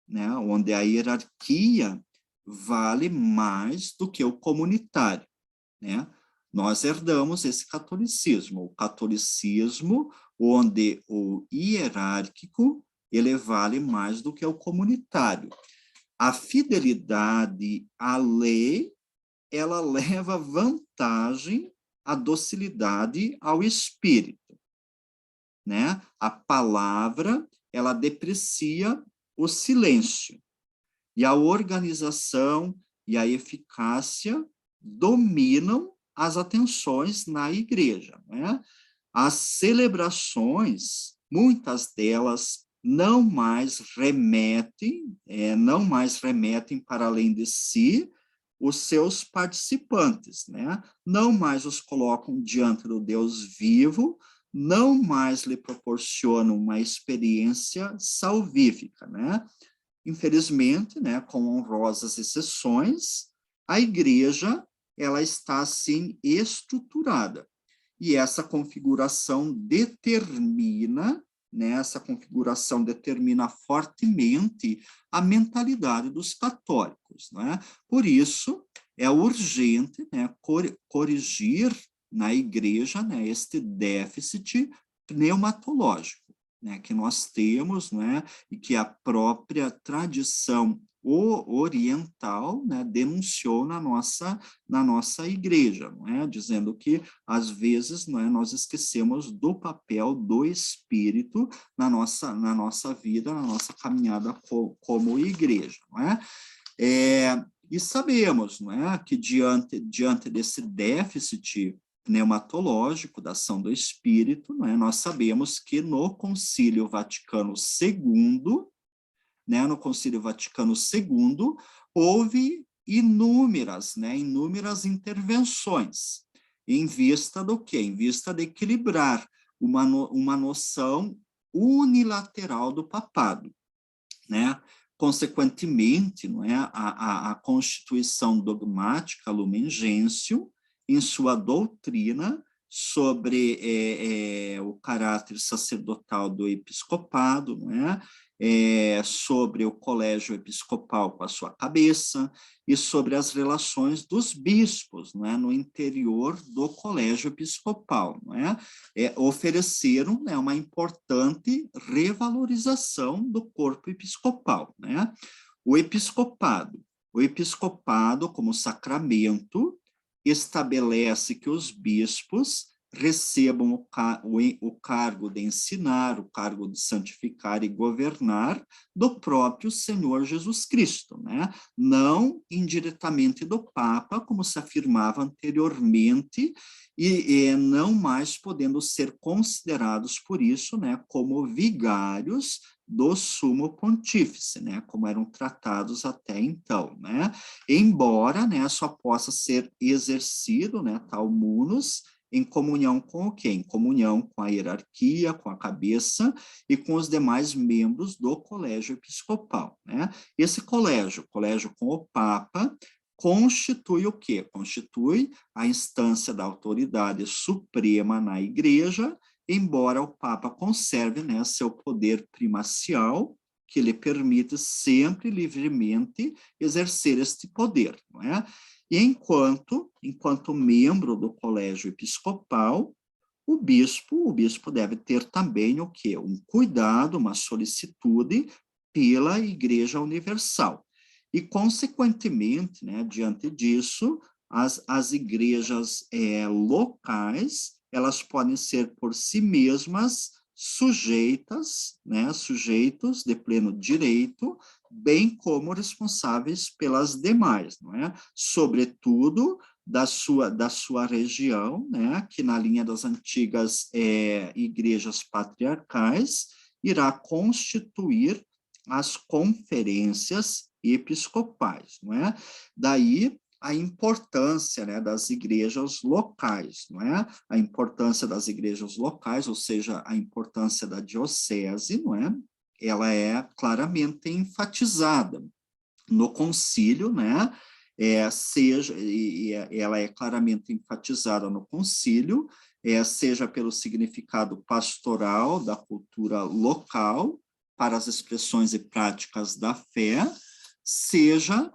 né, onde a hierarquia vale mais do que o comunitário, né? Nós herdamos esse catolicismo, o catolicismo onde o hierárquico, ele vale mais do que o comunitário. A fidelidade à lei, ela leva vantagem à docilidade ao espírito, né? A palavra, ela deprecia o silêncio, e a organização e a eficácia dominam as atenções na igreja, né? As celebrações, muitas delas não mais remetem para além de si os seus participantes, né? Não mais os colocam diante do Deus vivo, não mais lhe proporcionam uma experiência salvífica, né? Infelizmente, né, com honrosas exceções, a igreja, ela está assim estruturada. E essa configuração determina, né, essa configuração determina fortemente a mentalidade dos católicos, né? Por isso, é urgente, né, corrigir na igreja, né, este déficit pneumatológico, né, que nós temos, né, e que a própria tradição oriental, né, denunciou na nossa igreja, não é? Dizendo que, às vezes, não é, nós esquecemos do papel do Espírito na nossa vida, na nossa caminhada como igreja, não é? E sabemos, não é, que diante desse déficit pneumatológico da ação do Espírito, não é, nós sabemos que no Concílio Vaticano II, né, no Concílio Vaticano II, houve inúmeras intervenções, em vista do quê? Em vista de equilibrar uma noção unilateral do papado, né? Consequentemente, não é, a Constituição Dogmática Lumen Gentium, em sua doutrina sobre o caráter sacerdotal do episcopado, não é? Sobre o colégio episcopal com a sua cabeça e sobre as relações dos bispos, não é, no interior do colégio episcopal, não é? Ofereceram, né, uma importante revalorização do corpo episcopal, né? O episcopado como sacramento estabelece que os bispos recebam o cargo de ensinar, o cargo de santificar e governar do próprio Senhor Jesus Cristo, né? Não indiretamente do Papa, como se afirmava anteriormente, e não mais podendo ser considerados por isso, né, como vigários do sumo pontífice, né, como eram tratados até então, né? Embora, né, só possa ser exercido, né, tal munus, em comunhão com o quê? Em comunhão com a hierarquia, com a cabeça e com os demais membros do colégio episcopal, né? Esse colégio com o Papa, constitui o quê? Constitui a instância da autoridade suprema na igreja, embora o Papa conserve, né, seu poder primacial, que lhe permite sempre livremente exercer este poder, não é? E enquanto membro do colégio episcopal, o bispo deve ter também o quê? Um cuidado, uma solicitude pela Igreja Universal. E, consequentemente, né, diante disso, as igrejas locais, elas podem ser por si mesmas sujeitos de pleno direito, bem como responsáveis pelas demais, não é? Sobretudo da sua região, né, que na linha das antigas igrejas patriarcais, irá constituir as conferências episcopais, não é? Daí a importância, né, das igrejas locais, não é? A importância das igrejas locais, ou seja, a importância da diocese, não é? Ela é claramente enfatizada no concílio, né? Ela é claramente enfatizada no concílio, seja pelo significado pastoral da cultura local para as expressões e práticas da fé, seja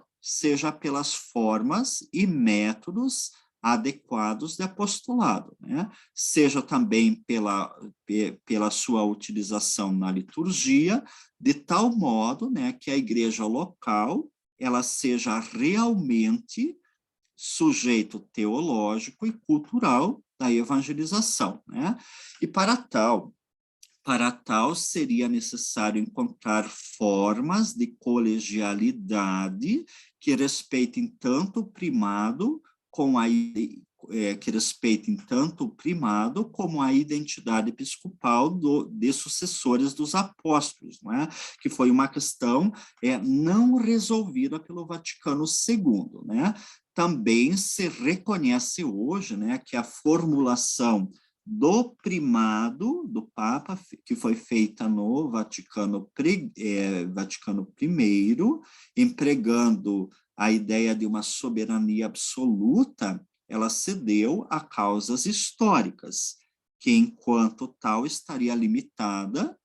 pelas formas e métodos adequados de apostolado, né? Seja também pela sua utilização na liturgia, de tal modo, né, que a igreja local ela seja realmente sujeito teológico e cultural da evangelização, né? E para tal seria necessário encontrar formas de colegialidade que respeitem tanto o primado que respeitem tanto o primado como a identidade episcopal de sucessores dos apóstolos, não é? Que foi uma questão não resolvida pelo Vaticano II, né? Também se reconhece hoje, né, que a formulação do primado do Papa, que foi feita no Vaticano I, empregando a ideia de uma soberania absoluta, ela cedeu a causas históricas, que enquanto tal estaria limitada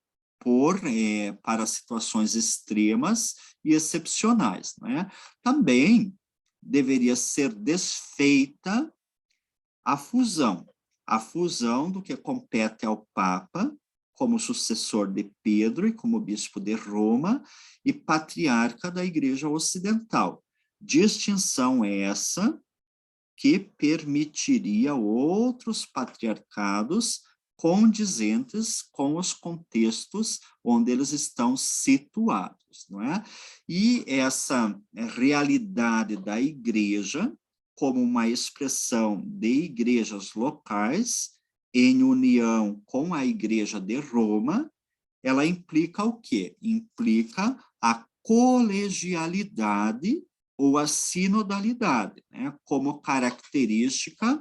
para situações extremas e excepcionais, né? Também deveria ser desfeita a fusão do que compete ao Papa como sucessor de Pedro e como bispo de Roma e patriarca da Igreja Ocidental. Distinção essa que permitiria outros patriarcados condizentes com os contextos onde eles estão situados, não é? E essa realidade da Igreja como uma expressão de igrejas locais em união com a Igreja de Roma, ela implica o quê? Implica a colegialidade ou a sinodalidade, né, como característica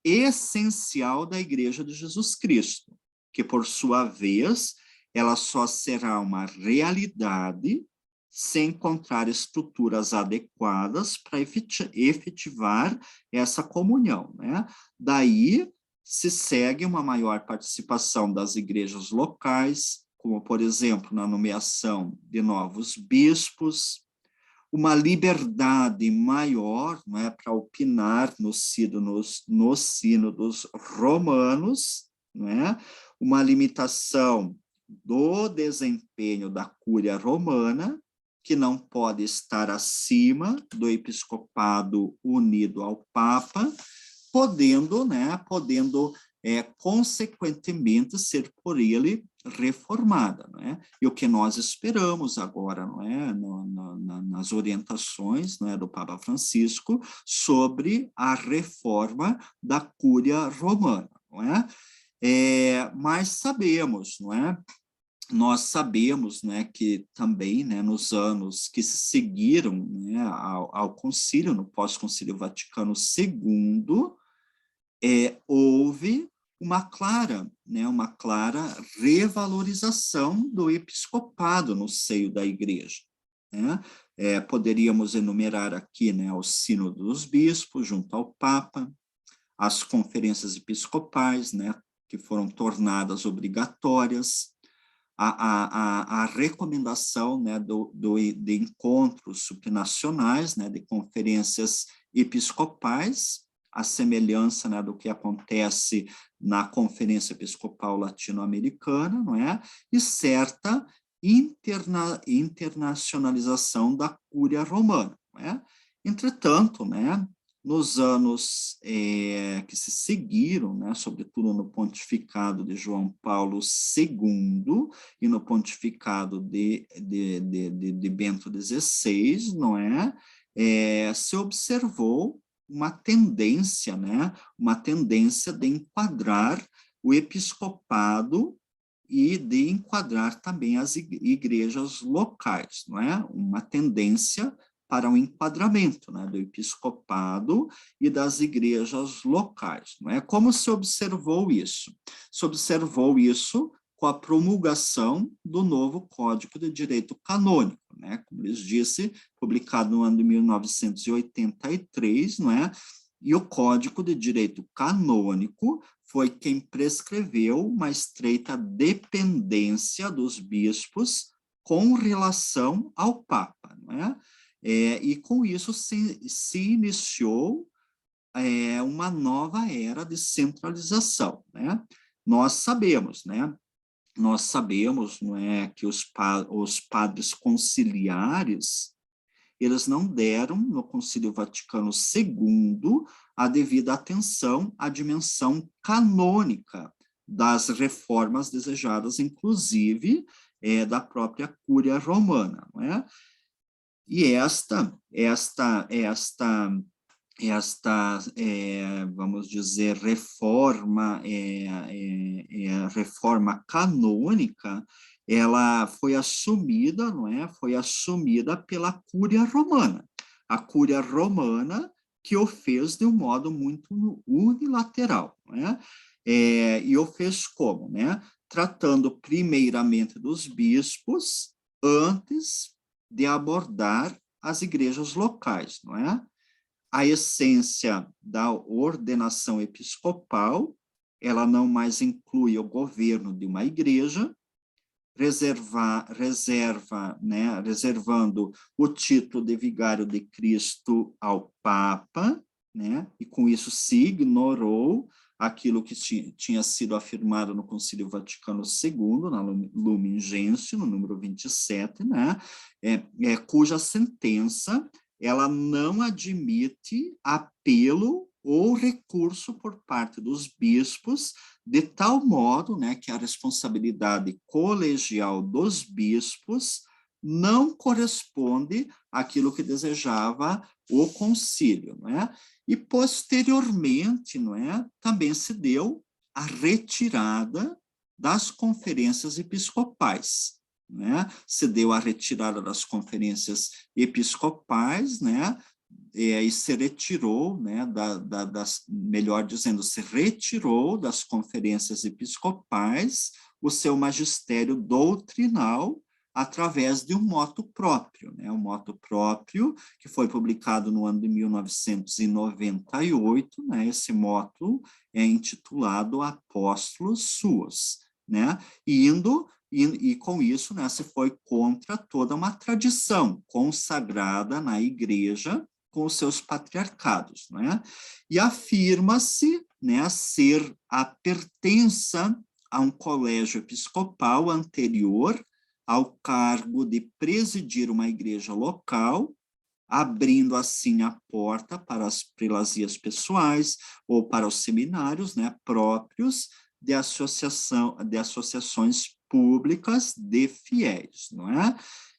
essencial da Igreja de Jesus Cristo, que, por sua vez, ela só será uma realidade se encontrar estruturas adequadas para efetivar essa comunhão, né? Daí se segue uma maior participação das igrejas locais, como, por exemplo, na nomeação de novos bispos, uma liberdade maior, não é, para opinar nos sínodos romanos, não é? Uma limitação do desempenho da cúria romana, que não pode estar acima do episcopado unido ao Papa, podendo consequentemente ser por ele reformada, não é? E o que nós esperamos agora, não é, nas orientações, não é, do Papa Francisco sobre a reforma da cúria romana, não é? Mas sabemos, não é? Nós sabemos, né, que também, né, nos anos que se seguiram, né, ao concílio, no pós-concílio Vaticano II, houve uma clara revalorização do episcopado no seio da igreja, né? Poderíamos enumerar aqui, né, o sínodo dos bispos junto ao Papa, as conferências episcopais, né, que foram tornadas obrigatórias, a recomendação, né, de encontros supranacionais, né, de conferências episcopais, a semelhança, né, do que acontece na Conferência Episcopal Latino-Americana, não é? E certa internacionalização da cúria romana, não é? Entretanto, né, nos anos que se seguiram, né, sobretudo no pontificado de João Paulo II e no pontificado de Bento XVI, não é? Se observou uma tendência, né, uma tendência de enquadrar o episcopado e de enquadrar também as igrejas locais, não é? Uma tendência para um enquadramento, né, do episcopado e das igrejas locais, não é? Como se observou isso? Se observou isso com a promulgação do novo Código de Direito Canônico, né? Como lhes disse, publicado no ano de 1983, não é? E o Código de Direito Canônico foi quem prescreveu uma estreita dependência dos bispos com relação ao Papa, não é? E com isso se iniciou uma nova era de centralização, né? Nós sabemos, não é, que os padres conciliares, eles não deram no Concílio Vaticano II a devida atenção à dimensão canônica das reformas desejadas, inclusive da própria Cúria Romana, não é? E esta esta, vamos dizer, reforma, reforma canônica, ela foi assumida, não é? Foi assumida pela Cúria Romana. A Cúria Romana que o fez de um modo muito unilateral, não é? E o fez como, né? Tratando primeiramente dos bispos antes de abordar as igrejas locais, não é? A essência da ordenação episcopal, ela não mais inclui o governo de uma igreja, reservando o título de vigário de Cristo ao Papa, né? E com isso se ignorou aquilo que tinha sido afirmado no Concílio Vaticano II, na Lumen Gentium, no número 27, né? Cuja sentença ela não admite apelo ou recurso por parte dos bispos, de tal modo, né, que a responsabilidade colegial dos bispos não corresponde àquilo que desejava o concílio, não é? E posteriormente, não é, também se deu a retirada das conferências episcopais, né? Se deu a retirada das conferências episcopais, né? E se retirou, né, melhor dizendo, se retirou das conferências episcopais o seu magistério doutrinal através de um motu próprio, né, um motu próprio que foi publicado no ano de 1998, né, esse motu é intitulado Apóstolos Suos, né, e com isso, né, se foi contra toda uma tradição consagrada na igreja com os seus patriarcados, né? E afirma-se, né, ser a pertença a um colégio episcopal anterior ao cargo de presidir uma igreja local, abrindo assim a porta para as prelazias pessoais ou para os seminários, né, próprios de associações públicas de fiéis, não é?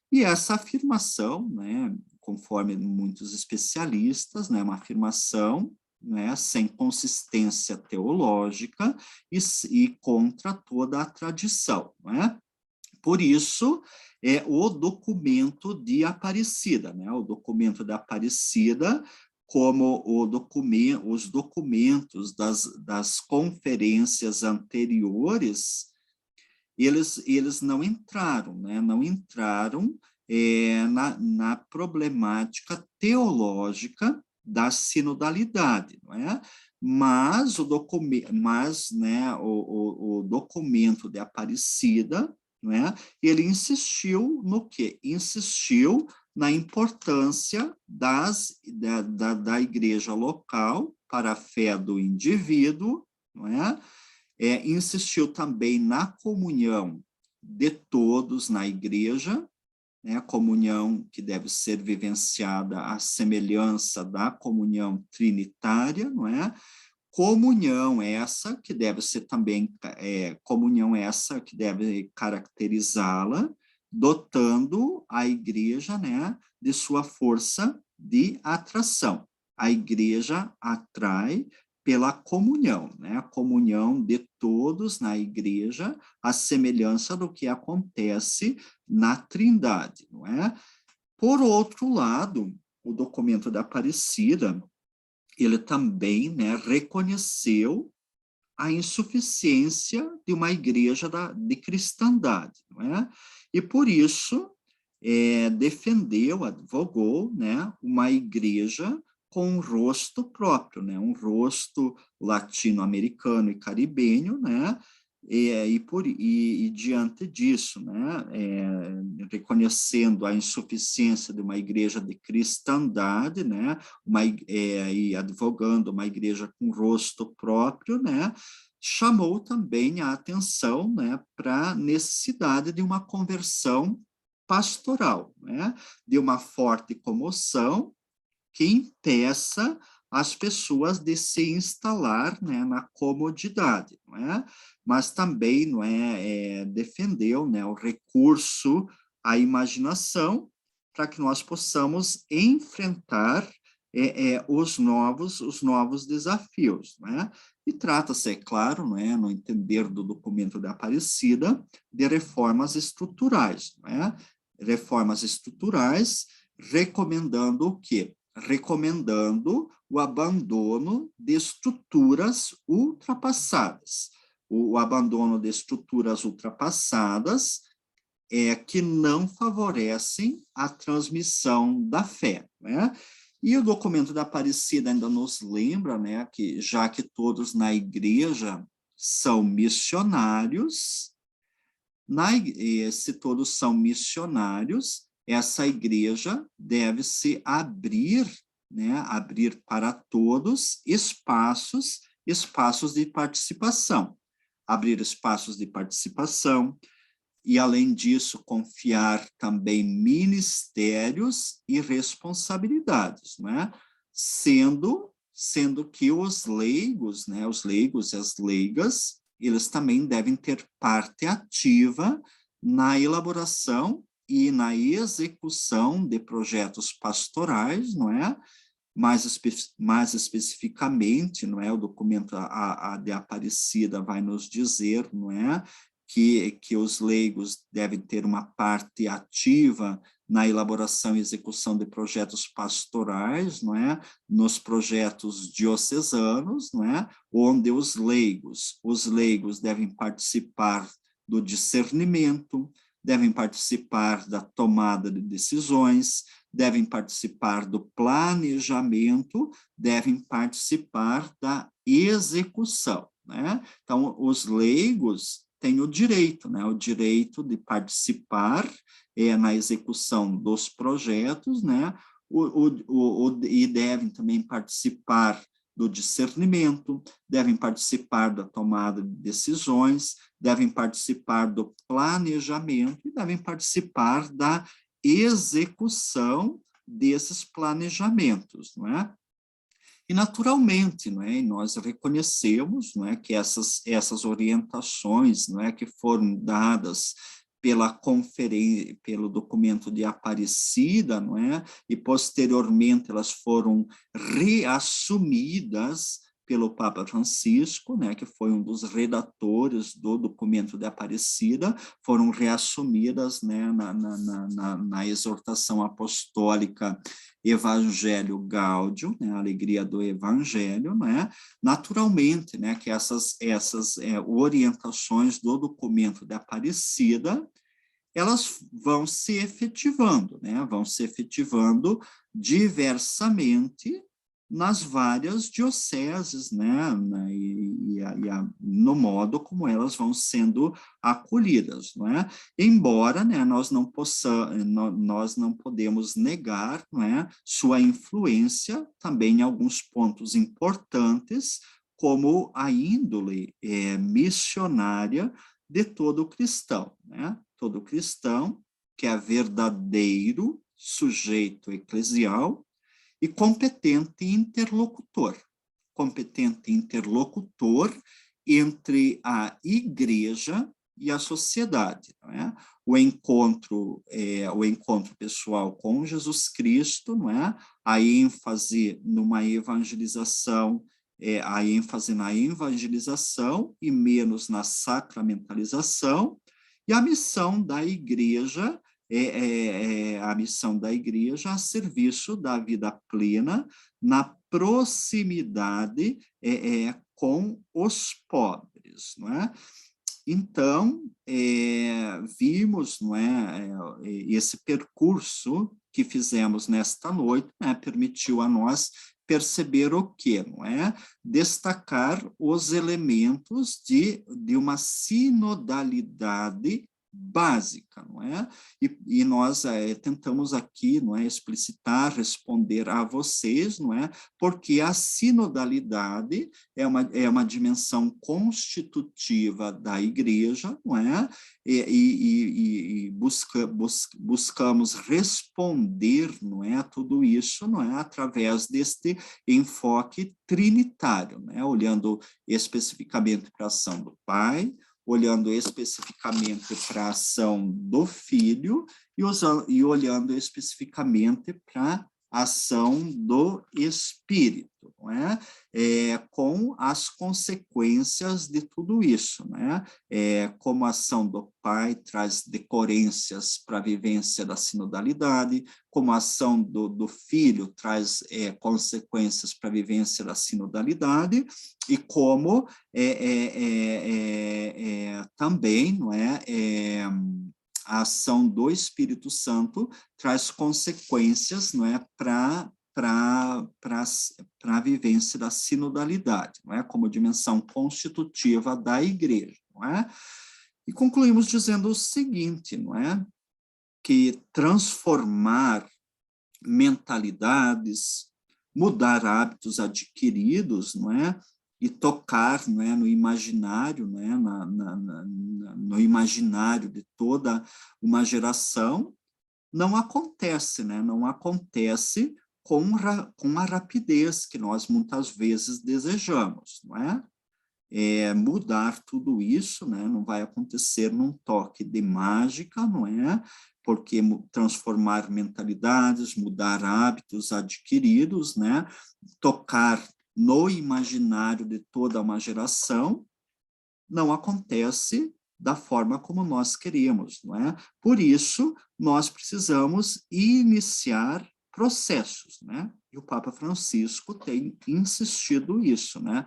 E essa afirmação, né, conforme muitos especialistas, né, uma afirmação, né, sem consistência teológica e contra toda a tradição, não é? Por isso, é o documento de Aparecida, né? O documento de Aparecida, como os documentos das conferências anteriores, eles não entraram, né? Não entraram na problemática teológica da sinodalidade, não é? Mas o documento de Aparecida, não é? Ele insistiu no quê? Insistiu na importância da igreja local para a fé do indivíduo, não é? Insistiu também na comunhão de todos na igreja, né, a comunhão que deve ser vivenciada à semelhança da comunhão trinitária, não é? Comunhão essa que deve ser também, comunhão essa que deve caracterizá-la, dotando a igreja, né, de sua força de atração. A igreja atrai pela comunhão, né, a comunhão de todos na igreja, a semelhança do que acontece na Trindade, não é? Por outro lado, o documento da Aparecida, ele também, né, reconheceu a insuficiência de uma igreja de cristandade, não é? E por isso defendeu, advogou, né, uma igreja com um rosto próprio, né, um rosto latino-americano e caribenho, né, e diante disso, né, reconhecendo a insuficiência de uma igreja de cristandade, né, e advogando uma igreja com rosto próprio, né, chamou também a atenção, né, para a necessidade de uma conversão pastoral, né, de uma forte comoção que impeça as pessoas de se instalar, né, na comodidade, não é? Mas também, não defendeu, né, o recurso à imaginação para que nós possamos enfrentar os novos desafios, né? E trata-se, é claro, né, no entender do documento da Aparecida, de reformas estruturais, né? Reformas estruturais, recomendando o quê? Recomendando o abandono de estruturas ultrapassadas. O abandono de estruturas ultrapassadas que não favorecem a transmissão da fé, né? E o documento da Aparecida ainda nos lembra, né, que já que todos na igreja são missionários, se todos são missionários, essa igreja deve se abrir, né, abrir para todos espaços de participação, abrir espaços de participação, e, além disso, confiar também ministérios e responsabilidades, né? Sendo que os leigos, né, os leigos e as leigas, eles também devem ter parte ativa na elaboração e na execução de projetos pastorais, não é? Mais especificamente, não é? O documento a de Aparecida vai nos dizer, não é? Que os leigos devem ter uma parte ativa na elaboração e execução de projetos pastorais, não é? Nos projetos diocesanos, não é? Onde os leigos devem participar do discernimento, devem participar da tomada de decisões, devem participar do planejamento, devem participar da execução, né? Então, os leigos têm o direito, né? O direito de participar na execução dos projetos, né? E devem também participar do discernimento, devem participar da tomada de decisões, devem participar do planejamento e devem participar da execução desses planejamentos, não é? E, naturalmente, não é? Nós reconhecemos, não é, que essas orientações, não é, que foram dadas pelo documento de Aparecida, não é? E posteriormente elas foram reassumidas pelo Papa Francisco, né, que foi um dos redatores do documento de Aparecida, foram reassumidas, né, na exortação apostólica Evangelho Gaudium, né, a alegria do Evangelho, né? Naturalmente, né, que essas orientações do documento de Aparecida, elas vão se efetivando, né? Vão se efetivando diversamente nas várias dioceses, né? No modo como elas vão sendo acolhidas, não é? Embora, né, nós não podemos negar, não é, sua influência também em alguns pontos importantes, como a índole missionária de todo cristão, né? Todo cristão que é verdadeiro sujeito eclesial e competente interlocutor entre a igreja e a sociedade, não é? O encontro pessoal com Jesus Cristo, não é? A ênfase numa evangelização, a ênfase na evangelização e menos na sacramentalização, e a missão da igreja a missão da igreja a serviço da vida plena, na proximidade com os pobres, não é? Então, vimos, não é, esse percurso que fizemos nesta noite, né, permitiu a nós perceber o quê, não é? Destacar os elementos de uma sinodalidade básica, não é? E nós tentamos aqui, não é, explicitar, responder a vocês, não é? Porque a sinodalidade é uma dimensão constitutiva da igreja, não é? E buscamos responder, não é, a tudo isso, não é, através deste enfoque trinitário, né? Olhando especificamente para a ação do Pai, olhando especificamente para a ação do Filho e olhando especificamente para ação do Espírito, não é? Com as consequências de tudo isso, né? Como a ação do Pai traz decorrências para a vivência da sinodalidade, como a ação do Filho traz consequências para a vivência da sinodalidade, e como também, não é? A ação do Espírito Santo traz consequências, não é, para a vivência da sinodalidade, não é, como dimensão constitutiva da igreja, não é? E concluímos dizendo o seguinte, não é, que transformar mentalidades, mudar hábitos adquiridos, não é, e tocar, não é, no imaginário, não é, no imaginário de toda uma geração, não acontece, né? Não acontece com a rapidez que nós muitas vezes desejamos, não é? Mudar tudo isso, né? Não vai acontecer num toque de mágica, não é? Porque transformar mentalidades, mudar hábitos adquiridos, né? Tocar no imaginário de toda uma geração, não acontece da forma como nós queríamos, não é? Por isso, nós precisamos iniciar processos, né? E o Papa Francisco tem insistido isso, né?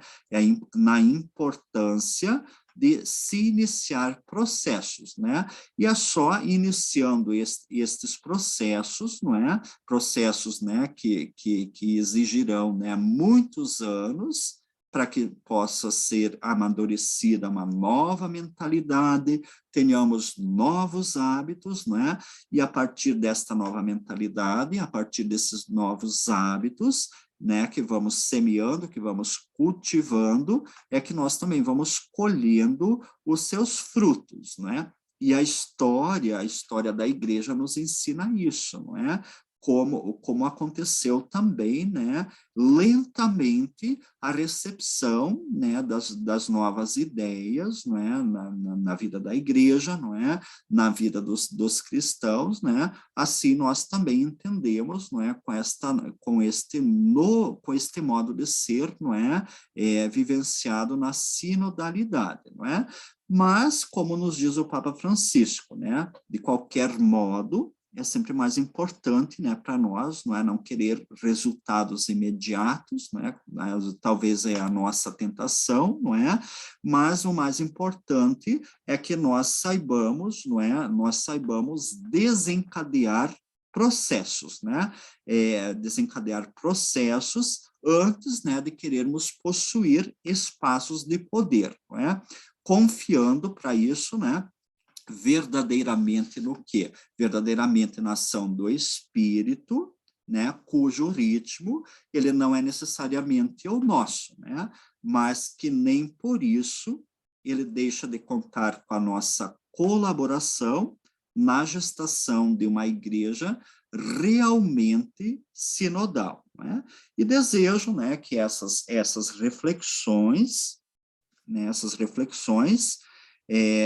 Na importância de se iniciar processos, né? E é só iniciando estes processos, não é? Processos, né, que exigirão, né, muitos anos, para que possa ser amadurecida uma nova mentalidade, tenhamos novos hábitos, não é? E a partir desta nova mentalidade, a partir desses novos hábitos, né, que vamos semeando, que vamos cultivando, é que nós também vamos colhendo os seus frutos, não é? E a história da igreja nos ensina isso, não é? Como aconteceu também, né, lentamente a recepção, né, das novas ideias, né, na vida da igreja, não é, na vida dos cristãos, né, assim nós também entendemos, não é, com este modo de ser, não é, vivenciado na sinodalidade, não é, mas como nos diz o Papa Francisco, né, de qualquer modo, é sempre mais importante, né, para nós, não é, não querer resultados imediatos, não é, talvez é a nossa tentação, não é, mas o mais importante é que nós saibamos, não é, nós saibamos desencadear processos, né, desencadear processos antes, né, de querermos possuir espaços de poder, não é, confiando para isso, né, verdadeiramente no quê? Verdadeiramente na ação do Espírito, né, cujo ritmo ele não é necessariamente o nosso, né, mas que nem por isso ele deixa de contar com a nossa colaboração na gestação de uma igreja realmente sinodal, né? E desejo, né, que essas reflexões, né,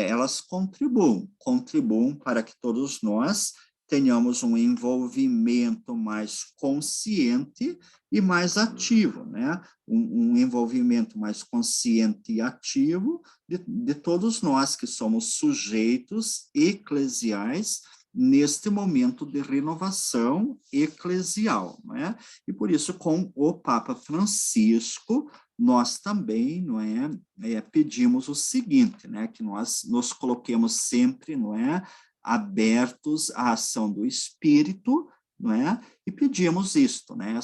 elas contribuam para que todos nós tenhamos um envolvimento mais consciente e mais ativo, né? Um envolvimento mais consciente e ativo de todos nós que somos sujeitos eclesiais neste momento de renovação eclesial, não é? E por isso, com o Papa Francisco, nós também, não é, pedimos o seguinte, né, que nós nos coloquemos sempre, não é, abertos à ação do Espírito, não é, e pedimos isto, né,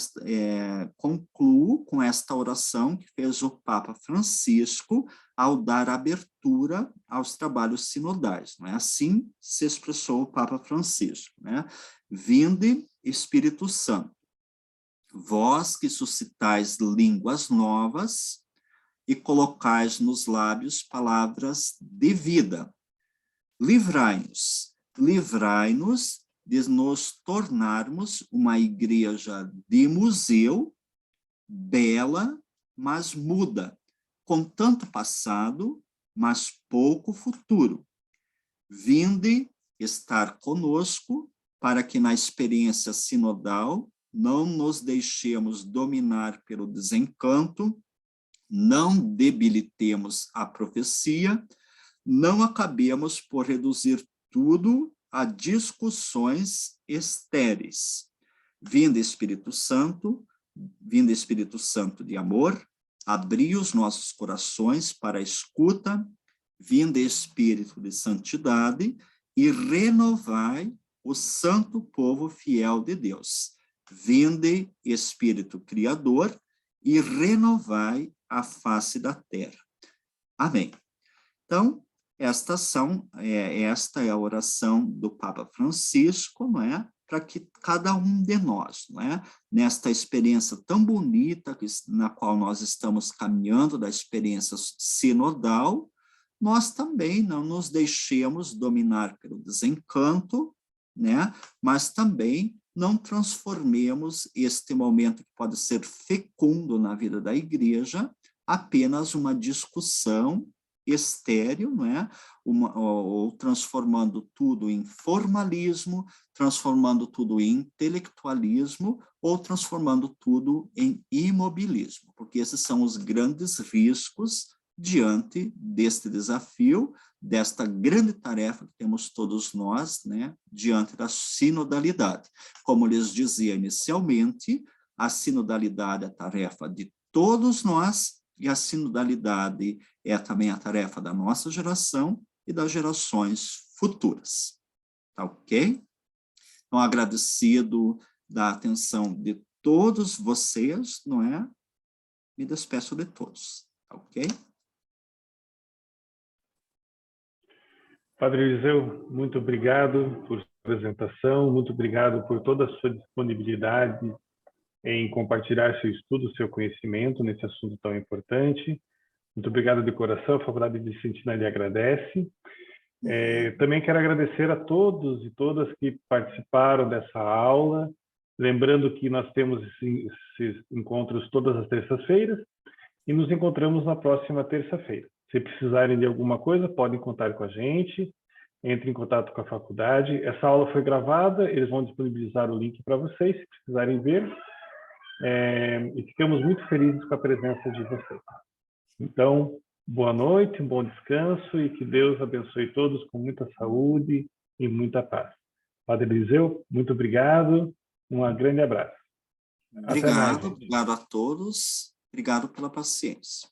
concluo com esta oração que fez o Papa Francisco ao dar abertura aos trabalhos sinodais, não é, assim se expressou o Papa Francisco, né, vinde Espírito Santo, vós que suscitais línguas novas e colocais nos lábios palavras de vida. Livrai-nos de nos tornarmos uma igreja de museu, bela, mas muda, com tanto passado, mas pouco futuro. Vinde estar conosco para que na experiência sinodal não nos deixemos dominar pelo desencanto, não debilitemos a profecia, não acabemos por reduzir tudo a discussões estéreis. Vinda Espírito Santo de amor, abri os nossos corações para a escuta, vinda Espírito de santidade, e renovai o santo povo fiel de Deus. Vinde Espírito Criador, e renovai a face da terra. Amém. Então, esta é a oração do Papa Francisco, não é? Para que cada um de nós, não é? Nesta experiência tão bonita na qual nós estamos caminhando, da experiência sinodal, nós também não nos deixemos dominar pelo desencanto, né? Mas também não transformemos este momento que pode ser fecundo na vida da igreja apenas uma discussão estéril, não é? Ou transformando tudo em formalismo, transformando tudo em intelectualismo, ou transformando tudo em imobilismo, porque esses são os grandes riscos diante deste desafio, desta grande tarefa que temos todos nós, né, diante da sinodalidade. Como lhes dizia inicialmente, a sinodalidade é a tarefa de todos nós, e a sinodalidade é também a tarefa da nossa geração e das gerações futuras. Tá ok? Então, agradecido da atenção de todos vocês, não é? Me despeço de todos. Tá ok? Padre Eliseu, muito obrigado por sua apresentação, muito obrigado por toda a sua disponibilidade em compartilhar seu estudo, seu conhecimento nesse assunto tão importante. Muito obrigado de coração, a Faculdade de Vicentina lhe agradece. Também quero agradecer a todos e todas que participaram dessa aula, lembrando que nós temos esses encontros todas as terças-feiras e nos encontramos na próxima terça-feira. Se precisarem de alguma coisa, podem contar com a gente, entre em contato com a faculdade. Essa aula foi gravada, eles vão disponibilizar o link para vocês, se precisarem ver. E ficamos muito felizes com a presença de vocês. Então, boa noite, um bom descanso e que Deus abençoe todos com muita saúde e muita paz. Padre Eliseu, muito obrigado, um grande abraço. Obrigado a todos, obrigado pela paciência.